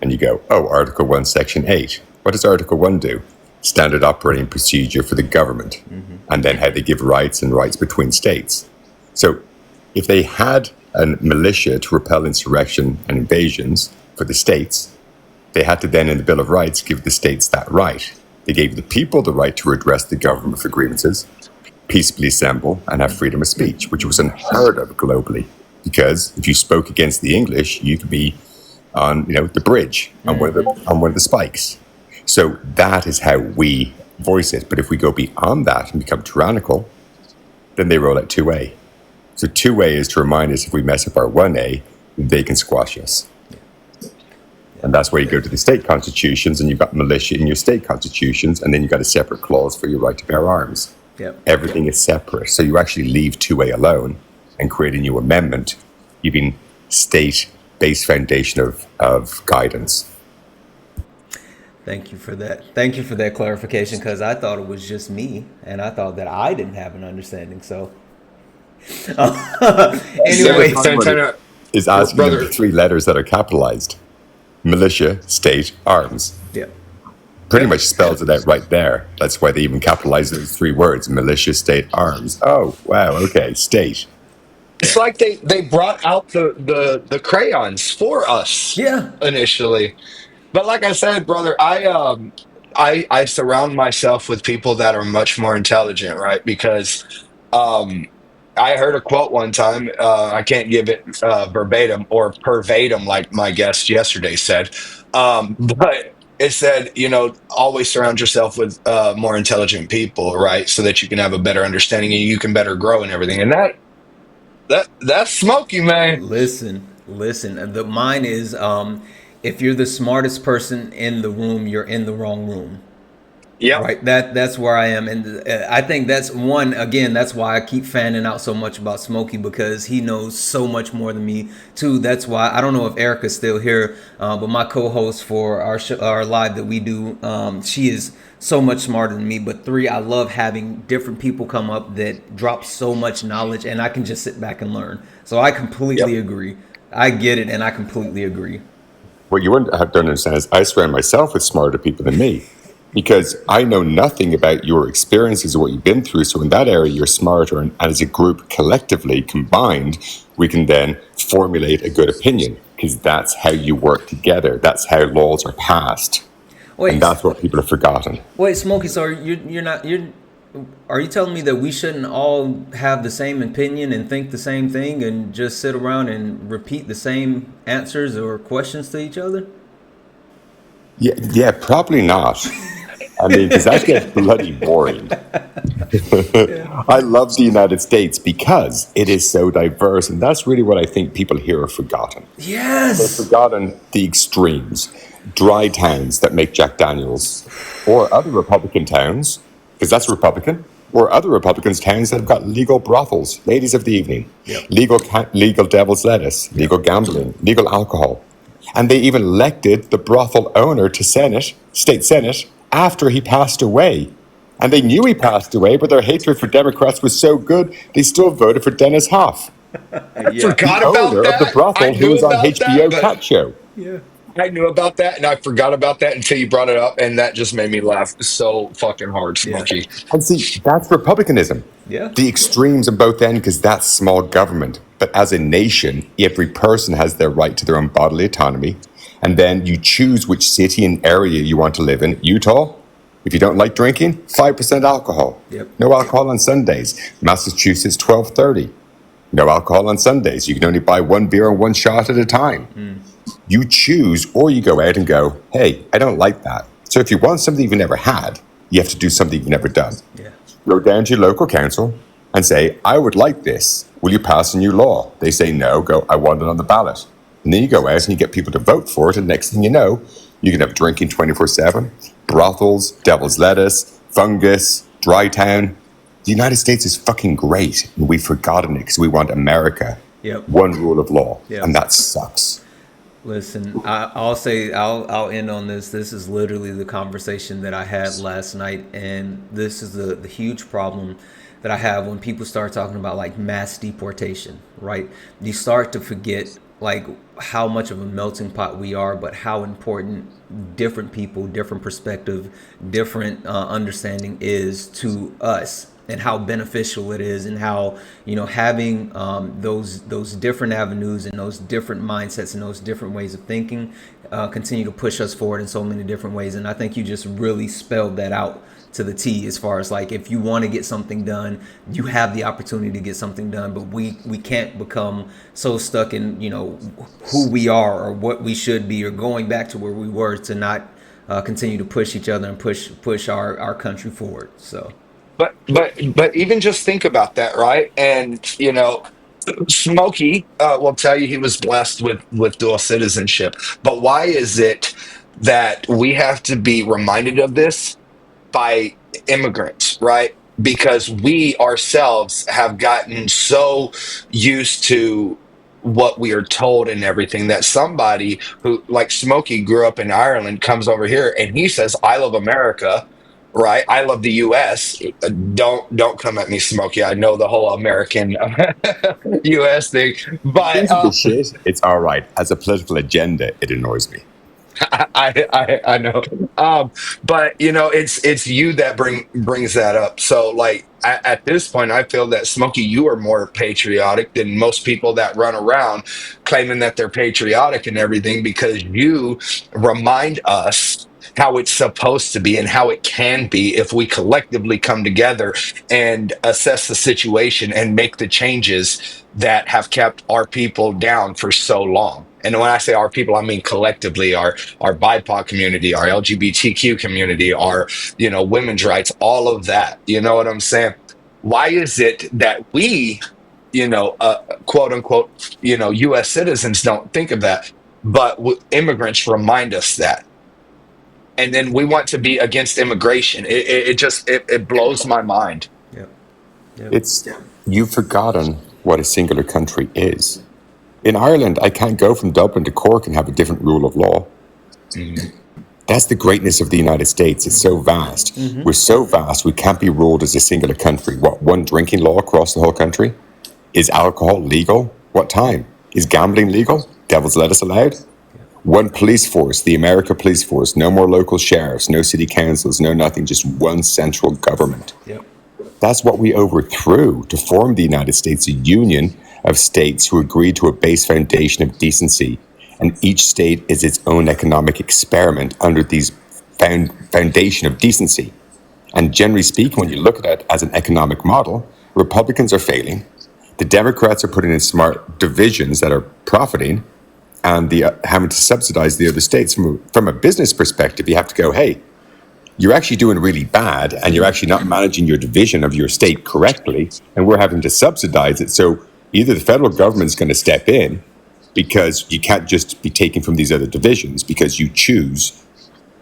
and you go, oh, Article 1, Section 8. What does Article 1 do? Standard operating procedure for the government, and then how they give rights and rights between states. So if they had a militia to repel insurrection and invasions for the states, they had to then, in the Bill of Rights, give the states that right. They gave the people the right to redress the government for grievances, peaceably assemble, and have freedom of speech, which was unheard of globally. Because if you spoke against the English, you could be on, the bridge on one of the spikes. So that is how we voice it. But if we go beyond that and become tyrannical, then they roll out 2A. So 2A is to remind us if we mess up our 1A, they can squash us. And that's where you go to the state constitutions, and you've got militia in your state constitutions, and then you've got a separate clause for your right to bear arms. Yep. Everything is separate. So you actually leave 2A alone and create a new amendment, giving state-based foundation of guidance. Thank you for that. Thank you for that clarification because I thought it was just me and I thought that I didn't have an understanding. So, The other anyway, funny one Santana, is asking them the brother. three letters that are capitalized: militia, state, arms. yeah. Pretty Yeah. much spells it out right there. That's why they even capitalize those three words: militia, state, arms. Oh, wow. Okay, state. It's Yeah. like they brought out the crayons for us Yeah. initially. But like I said, brother, I surround myself with people that are much more intelligent, right? Because um I heard a quote one time. I can't give it verbatim or pervatum like my guest yesterday said, but it said, always surround yourself with more intelligent people, right? So that you can have a better understanding and you can better grow and everything. And that's smoky, man. Listen. The mine is if you're the smartest person in the room, you're in the wrong room. Yep. Right, that's where I am, and I think that's one. Again, that's why I keep fanning out so much about Smokey because he knows so much more than me. Two, that's why I don't know if Erica's still here, but my co-host for our live that we do, she is so much smarter than me. But three, I love having different people come up that drop so much knowledge, and I can just sit back and learn. So I completely Yep. agree. I get it, and I completely agree. What you don't understand is I surround myself with smarter people than me because I know nothing about your experiences or what you've been through. So in that area, you're smarter. And as a group, collectively combined, we can then formulate a good opinion because that's how you work together. That's how laws are passed. And Wait, that's what people have forgotten. Wait, Smokey. So you're not you're. Are you telling me that we shouldn't all have the same opinion and think the same thing and just sit around and repeat the same answers or questions to each other? Yeah, probably not. I mean, because that gets bloody boring. I love the United States because it is so diverse. And that's really what I think people here have forgotten. They've Yes. forgotten the extremes, dry towns that make Jack Daniels, or other Republican towns, because that's Republican, or other Republicans' towns that have got legal brothels, ladies of the evening, Yep. legal devil's lettuce, legal gambling, legal alcohol. And they even elected the brothel owner to state senate, after he passed away. And they knew he passed away, but their hatred for Democrats was so good, they still voted for Dennis Hoff, Yeah. the Forgot about owner of the that. I brothel who knew was on about that, HBO but Cat Show. Yeah. I knew about that and I forgot about that until you brought it up, and that just made me laugh so fucking hard, Yeah. Smokey. And see, that's republicanism. Yeah. The extremes on both ends, because that's small government. But as a nation, every person has their right to their own bodily autonomy. And then you choose which city and area you want to live in. Utah, if you don't like drinking, 5% alcohol. Yep. No alcohol on Sundays. Massachusetts, 12:30. No alcohol on Sundays. You can only buy one beer and one shot at a time. You choose, or you go out and go, hey, I don't like that. So if you want something you've never had, you have to do something you've never done. Yeah. Go down to your local council and say, I would like this. Will you pass a new law? They say no. Go, I want it on the ballot. And then you go out and you get people to vote for it. And next thing you know, you can have drinking 24/7, brothels, devil's lettuce, fungus, dry town. The United States is fucking great. And we've forgotten it because we want America. Yep. One rule of law. Yep. And that sucks. Listen, I'll end on this. This is literally the conversation that I had last night, and this is the huge problem that I have when people start talking about like mass deportation, right? You start to forget like how much of a melting pot we are, but how important different people, different perspective, different understanding is to us, and how beneficial it is, and how having those different avenues and those different mindsets and those different ways of thinking continue to push us forward in so many different ways. And I think you just really spelled that out to the T, as far as like, if you want to get something done, you have the opportunity to get something done. But we can't become so stuck in who we are or what we should be, or going back to where we were, to not continue to push each other and push our country forward. So But even just think about that, right? And Smokey will tell you he was blessed with dual citizenship. But why is it that we have to be reminded of this by immigrants, right? Because we ourselves have gotten so used to what we are told and everything, that somebody who like Smokey grew up in Ireland comes over here and he says, I love America, right? I love the US. Don't come at me, Smokey. I know the whole American US thing. But Gives a shit. It's all right. As a political agenda, it annoys me. I know. But you know, it's you that brings that up. So like at this point, I feel that Smokey, you are more patriotic than most people that run around claiming that they're patriotic and everything, because you remind us how it's supposed to be and how it can be if we collectively come together and assess the situation and make the changes that have kept our people down for so long. And when I say our people, I mean collectively, our BIPOC community, our LGBTQ community, our, you know, women's rights, all of that. You know what I'm saying? Why is it that we, you know, quote unquote, you know, U.S. citizens don't think of that, but immigrants remind us that, and then we want to be against immigration? It just it blows my mind. Yep. Yep. It's you've forgotten what a singular country is. In Ireland, I can't go from Dublin to Cork and have a different rule of law. Mhm. That's the greatness of the United States. It's so vast. We're so vast, we can't be ruled as a singular country. What, one drinking law across the whole country? Is alcohol legal? What time? Is gambling legal? Devil's lettuce allowed? One police force, the America police force, no more local sheriffs, no city councils, no nothing, just one central government. Yep. That's what we overthrew to form the United States, a union of states who agreed to a base foundation of decency. And each state is its own economic experiment under these foundation of decency. And generally speaking, when you look at it as an economic model, Republicans are failing. The Democrats are putting in smart divisions that are profiting, and the having to subsidize the other states. From a business perspective, you have to go, hey, you're actually doing really bad, and you're actually not managing your division of your state correctly, and we're having to subsidize it. So either the federal government's going to step in, because you can't just be taken from these other divisions because you choose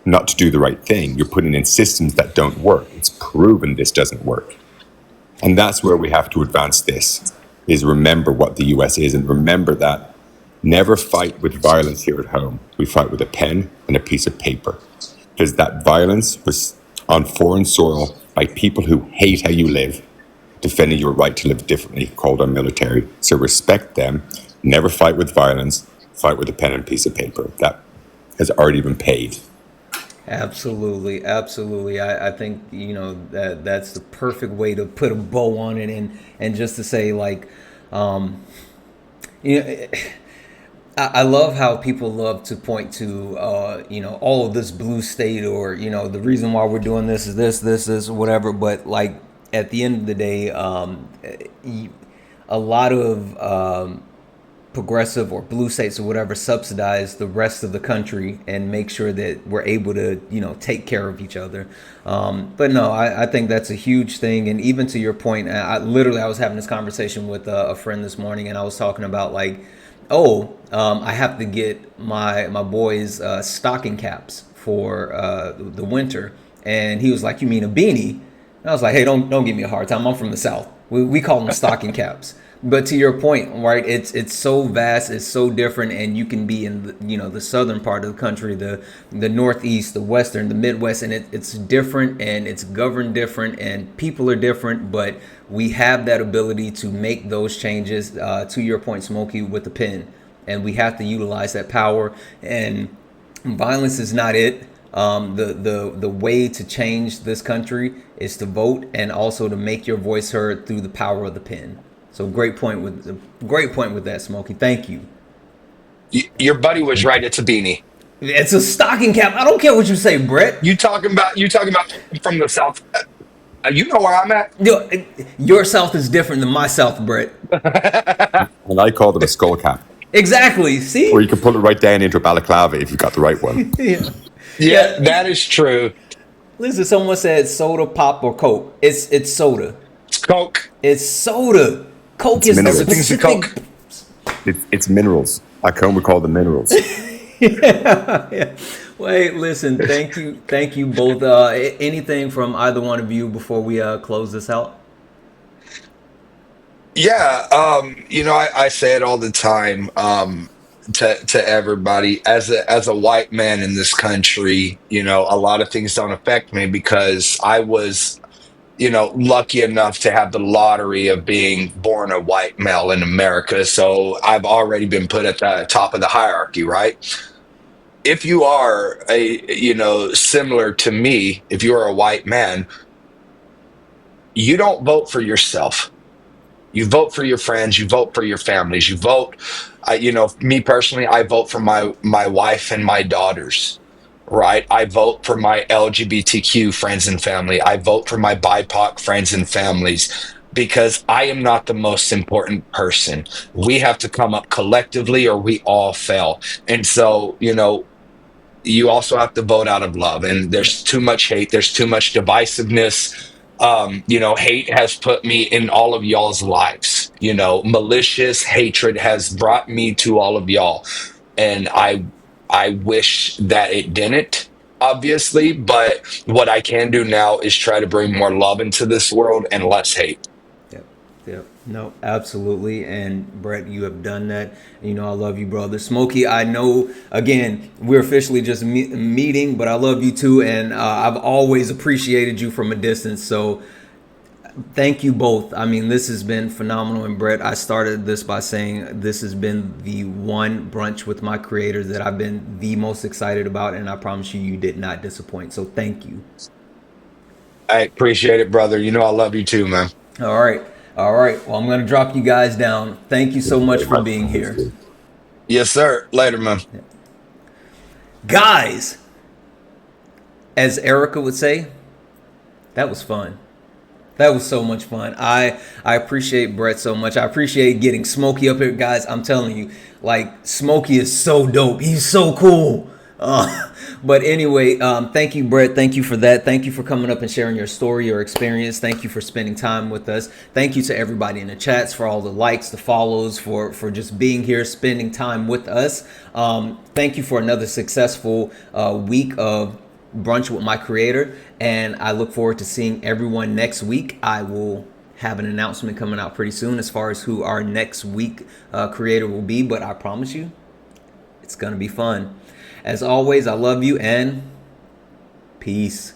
not to do the right thing. You're putting in systems that don't work. It's proven this doesn't work. And that's where we have to advance this, is remember what the US is, and remember that never fight with violence here at home. We fight with a pen and a piece of paper, because that violence was on foreign soil by people who hate how you live, defending your right to live differently, called our military. So respect them. Never fight with violence. Fight with a pen and piece of paper. That has already been paid. Absolutely, absolutely. I think, you know, that's the perfect way to put a bow on it, and just to say, like, you know, I love how people love to point to, you know, all of this blue state, or, you know, the reason why we're doing this is this, whatever. But like at the end of the day, a lot of progressive or blue states or whatever subsidize the rest of the country and make sure that we're able to, you know, take care of each other. But no, I think that's a huge thing. And even to your point, I was having this conversation with a friend this morning, and I was talking about like, I have to get my boys stocking caps for the winter. And he was like, you mean a beanie? And I was like, hey, don't give me a hard time. I'm from the South. We call them stocking caps. But to your point, right? It's so vast, it's so different, and you can be in the southern part of the country, the Northeast, the Western, the Midwest, and it's different, and it's governed different, and people are different. But we have that ability to make those changes. To your point, Smokey, with the pen, and we have to utilize that power. And violence is not it. The way to change this country is to vote, and also to make your voice heard through the power of the pen. So great point with that, Smokey. Thank you. Your buddy was right. It's a beanie. It's a stocking cap. I don't care what you say, Brett. You talking about from the South. You know where I'm at. Your South is different than my South, Brett. And I call them a skull cap. Exactly. See? Or you can pull it right down into a balaclava if you've got the right one. Yeah, that is true. Listen, someone said soda, pop, or Coke. It's soda. It's Coke. It's soda. Coke It's is minerals. Everything's a Coke. It's minerals. Back home we call them minerals. Yeah. Wait, listen. Thank you both. Anything from either one of you before we close this out? Yeah, I say it all the time, to everybody. As a white man in this country, a lot of things don't affect me because I was, lucky enough to have the lottery of being born a white male in America. So I've already been put at the top of the hierarchy, right? If you are similar to me, if you are a white man, you don't vote for yourself. You vote for your friends, you vote for your families, you vote. Me personally, I vote for my wife and my daughters. Right, I vote for my LGBTQ friends and family. I vote for my BIPOC friends and families because I am not the most important person. We have to come up collectively, or we all fail. And so, you also have to vote out of love, and Yeah. there's too much hate, there's too much divisiveness. Hate has put me in all of y'all's lives. Malicious hatred has brought me to all of y'all, and I wish that it didn't, obviously, but what I can do now is try to bring more love into this world and less hate. Yep. Yep. No, absolutely. And Brett, you have done that. And I love you, brother. Smokey, I know, again, we're officially just meeting, but I love you too. And I've always appreciated you from a distance. So thank you both. I mean, this has been phenomenal. And Brett, I started this by saying this has been the one brunch with my creators that I've been the most excited about. And I promise you, you did not disappoint. So thank you. I appreciate it, brother. I love you too, man. All right. All right. Well, I'm going to drop you guys down. Thank you so Thank you much very for much. being Thanks, here. Steve. Yes, sir. Later, man. Guys, as Erica would say, that was fun. That was so much fun. I appreciate Brett so much. I appreciate getting Smokey up here, guys. I'm telling you, like Smokey is so dope. He's so cool. But anyway, thank you, Brett. Thank you for that. Thank you for coming up and sharing your story, your experience. Thank you for spending time with us. Thank you to everybody in the chats for all the likes, the follows, for just being here, spending time with us. Thank you for another successful week of Brunch with my creator, and I look forward to seeing everyone next week. I will have an announcement coming out pretty soon as far as who our next week creator will be, but I promise you it's gonna be fun. As always, I love you and peace.